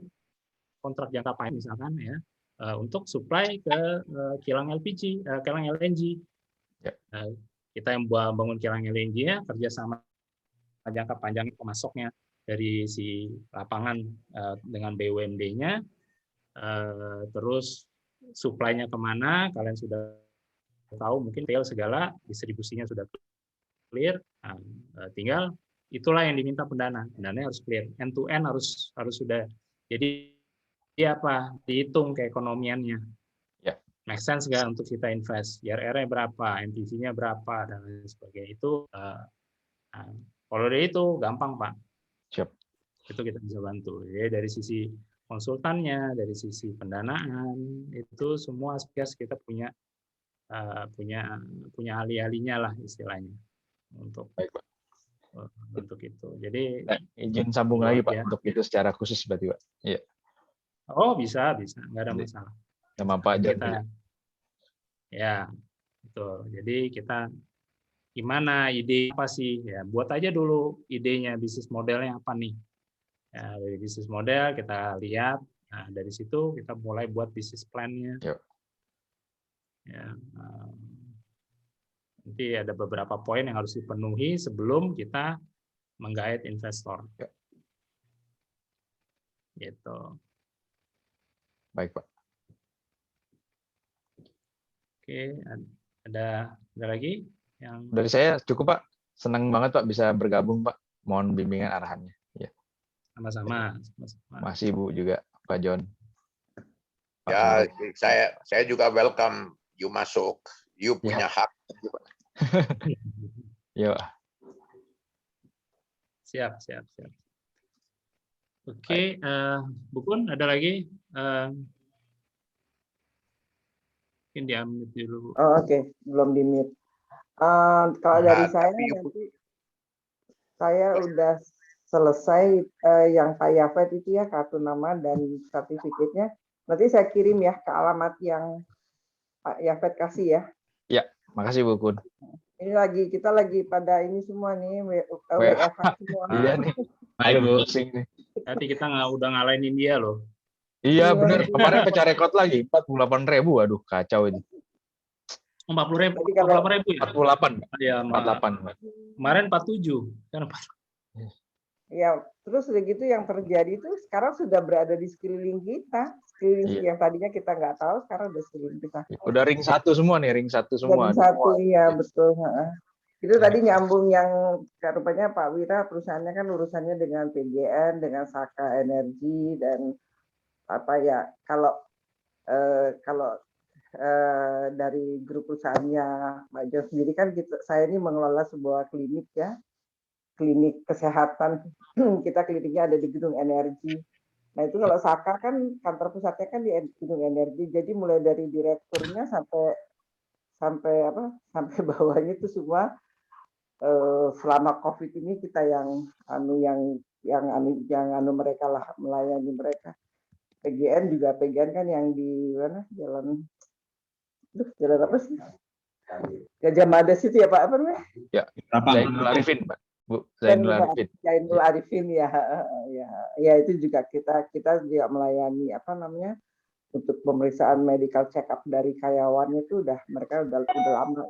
kontrak jangka panjang misalkan ya untuk supply ke kilang LPG, kilang LNG. Ya. Kita yang bangun kilang LNG-nya kerjasama jangka panjang pemasoknya dari si lapangan dengan BUMD-nya, terus supply-nya kemana, kalian sudah tahu mungkin detail segala, distribusinya sudah clear, tinggal itulah yang diminta pendananya harus clear, end to end harus sudah. Jadi apa? Dihitung keekonomiannya. Ya. Make sense nggak untuk kita invest? IRR-nya berapa, NPV-nya berapa dan lain sebagainya itu. Kalau dari itu gampang Pak. Siap. Itu kita bisa bantu. Ya, dari sisi konsultannya, dari sisi pendanaan, itu semua aspek kita punya ahli-ahlinya lah istilahnya untuk itu. Jadi izin sambung lagi Pak untuk itu secara khusus berarti Pak. Iya. Oh bisa, nggak ada masalah. Sama Pak John. Ya, betul. Jadi kita gimana ide apa sih ya, buat aja dulu idenya, bisnis modelnya apa nih ya, dari bisnis model kita lihat, nah dari situ kita mulai buat bisnis plan-nya ya, nanti ada beberapa poin yang harus dipenuhi sebelum kita menggait investor gitu. Baik Pak. Oke, ada lagi yang dari saya cukup Pak, senang banget Pak bisa bergabung Pak, mohon bimbingan arahannya ya. Sama-sama. Masih Bu juga Pak John. Ya, saya juga welcome you masuk, you punya hak. Ya. Siap. Oke, Bu Kun ada lagi? Mungkin di-unmute dulu. Oke, belum di-mute. Kalau dari saya nanti saya udah selesai yang Pak Yafet itu ya, kartu nama dan sertifikatnya. Nanti saya kirim ya ke alamat yang Pak Yafet kasih ya. Ya, makasih Bu Kun. Ini kita lagi pada ini semua nih WFH semua. Iya nih. Ayo Bu. Nanti kita udah ngalahin India loh. Iya benar, kemarin pecah rekor lagi 48.000, aduh kacau ini. 40.000, 48.000 ya? 48, ya 48. Kemarin 47, kan 4. Ya, terus udah gitu yang terjadi itu sekarang sudah berada di sekeliling kita, sekeliling yang tadinya kita nggak tahu, sekarang udah sekeliling kita. Udah ring 1 semua nih, ring 1 semua. Ring 1, iya betul. Itu tadi nyambung yang rupanya Pak Wira perusahaannya kan urusannya dengan PGN, dengan Saka Energi dan apa ya, kalau dari grup perusahaannya Pak John sendiri kan saya ini mengelola sebuah klinik ya, klinik kesehatan. Kita kliniknya ada di Gedung Energi. Nah itu kalau Saka kan kantor pusatnya kan di Gedung Energi, jadi mulai dari direkturnya sampai bawahnya itu semua selama COVID ini kita yang mereka lah, melayani mereka. PGN juga, PGN kan yang di mana jalan apa sih? Gajah Mada situ ya Pak, apa namanya? Ya, Zainul Arifin Pak. Bu, Zainul Arifin ya itu juga kita juga melayani apa namanya untuk pemeriksaan medical check up dari karyawannya itu mereka udah lama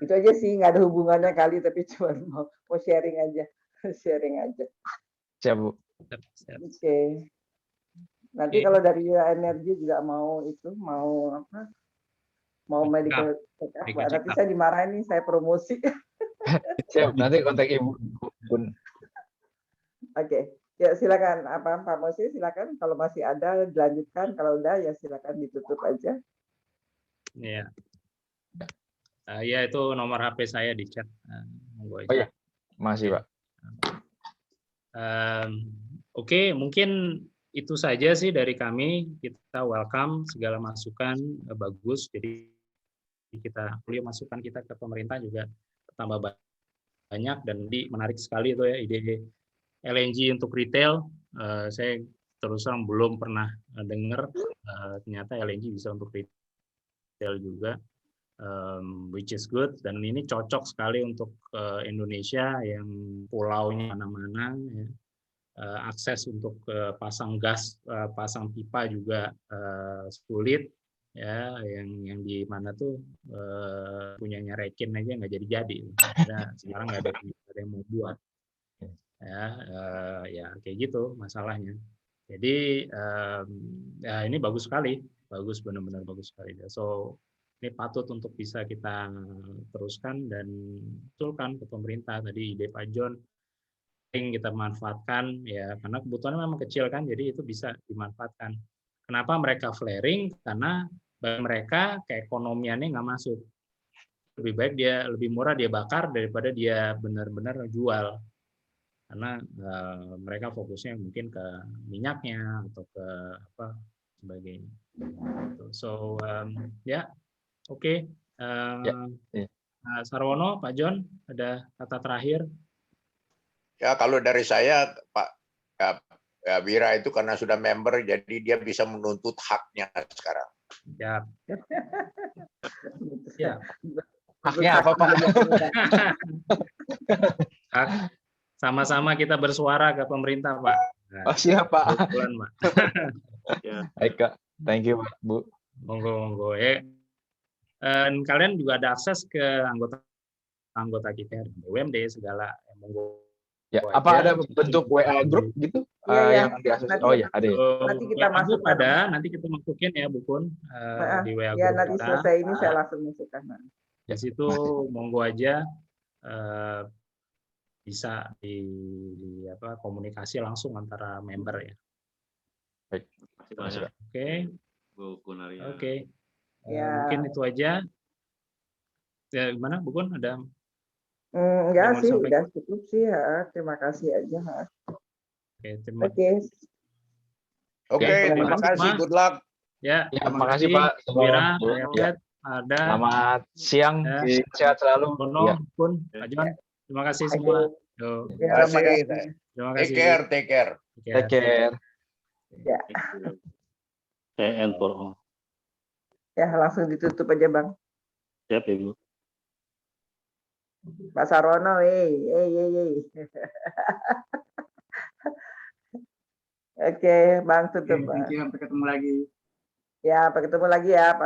itu aja sih, nggak ada hubungannya kali, tapi cuma mau sharing aja. Siap Bu. Oke. Nanti kalau dari energi juga mau medical check up, nanti saya dimarahin nih, saya promosi. Siap, nanti kontak Ibu. Oke, ya silakan Pak Mosi, silakan kalau masih ada dilanjutkan, kalau udah ya silakan ditutup aja. Iya. Ya itu nomor HP saya di chat. Oh ya, masih Pak. Oke, mungkin itu saja sih dari kami. Kita welcome segala masukan, bagus. Jadi kita masukan kita ke pemerintah juga tambah banyak, dan menarik sekali itu ya ide LNG untuk retail. Saya terus terang belum pernah dengar ternyata LNG bisa untuk retail juga, which is good, dan ini cocok sekali untuk Indonesia yang pulaunya mana-mana ya. Akses untuk pasang gas, pasang pipa juga sulit ya, yang di mana tuh punyanya Rekin aja nggak jadi. Nah, sekarang nggak ada yang mau buat ya kayak gitu masalahnya. Jadi ya ini bagus sekali, benar-benar bagus sekali. So ini patut untuk bisa kita teruskan dan betulkan ke pemerintah. Tadi ide Pak John kita manfaatkan ya, karena kebutuhannya memang kecil kan, jadi itu bisa dimanfaatkan. Kenapa mereka flaring? Karena bagi mereka keekonomiannya nggak masuk. Lebih baik lebih murah dia bakar daripada dia benar-benar jual, karena mereka fokusnya mungkin ke minyaknya atau ke apa sebagainya. So oke. Sarwono, Pak John, ada kata terakhir? Ya kalau dari saya Pak Wira itu karena sudah member, jadi dia bisa menuntut haknya sekarang. Ya. Haknya apa Pak? Hak sama-sama kita bersuara ke pemerintah Pak. Oh siap Pak. Bulan, Pak. Baik Kak, thank you Pak, Bu. Monggo. Kalian juga ada akses ke anggota kita BUMD segala, monggo. Ya, apa ada bentuk WA group gitu yang diakses? Oh ya, ada. Nanti kita masuk nanti kita masukin ya, Bu Kun, di WA group. Ya, nanti selesai ini saya langsung masukkan. Di situ monggo aja bisa di komunikasi langsung antara member ya. Baik. Oke. Bu Kunaria. Oke. Mungkin itu aja. Ya, gimana Bu Kun, ada? Enggak sih, udah cukup sih. Terima kasih aja. Oke, terima kasih. Good luck. Ya, terima kasih Pak. Wira, ada. Selamat siang, sehat selalu. Bono, Pun, Pak John, terima kasih semua. Terima kasih. Take care. Ya. Ya, langsung ditutup aja Bang. Siap Ibu. Pak Sarwono, Oke, Bang tutup. Thank you, sampai ketemu lagi. Ya, sampai ketemu lagi ya, Pak.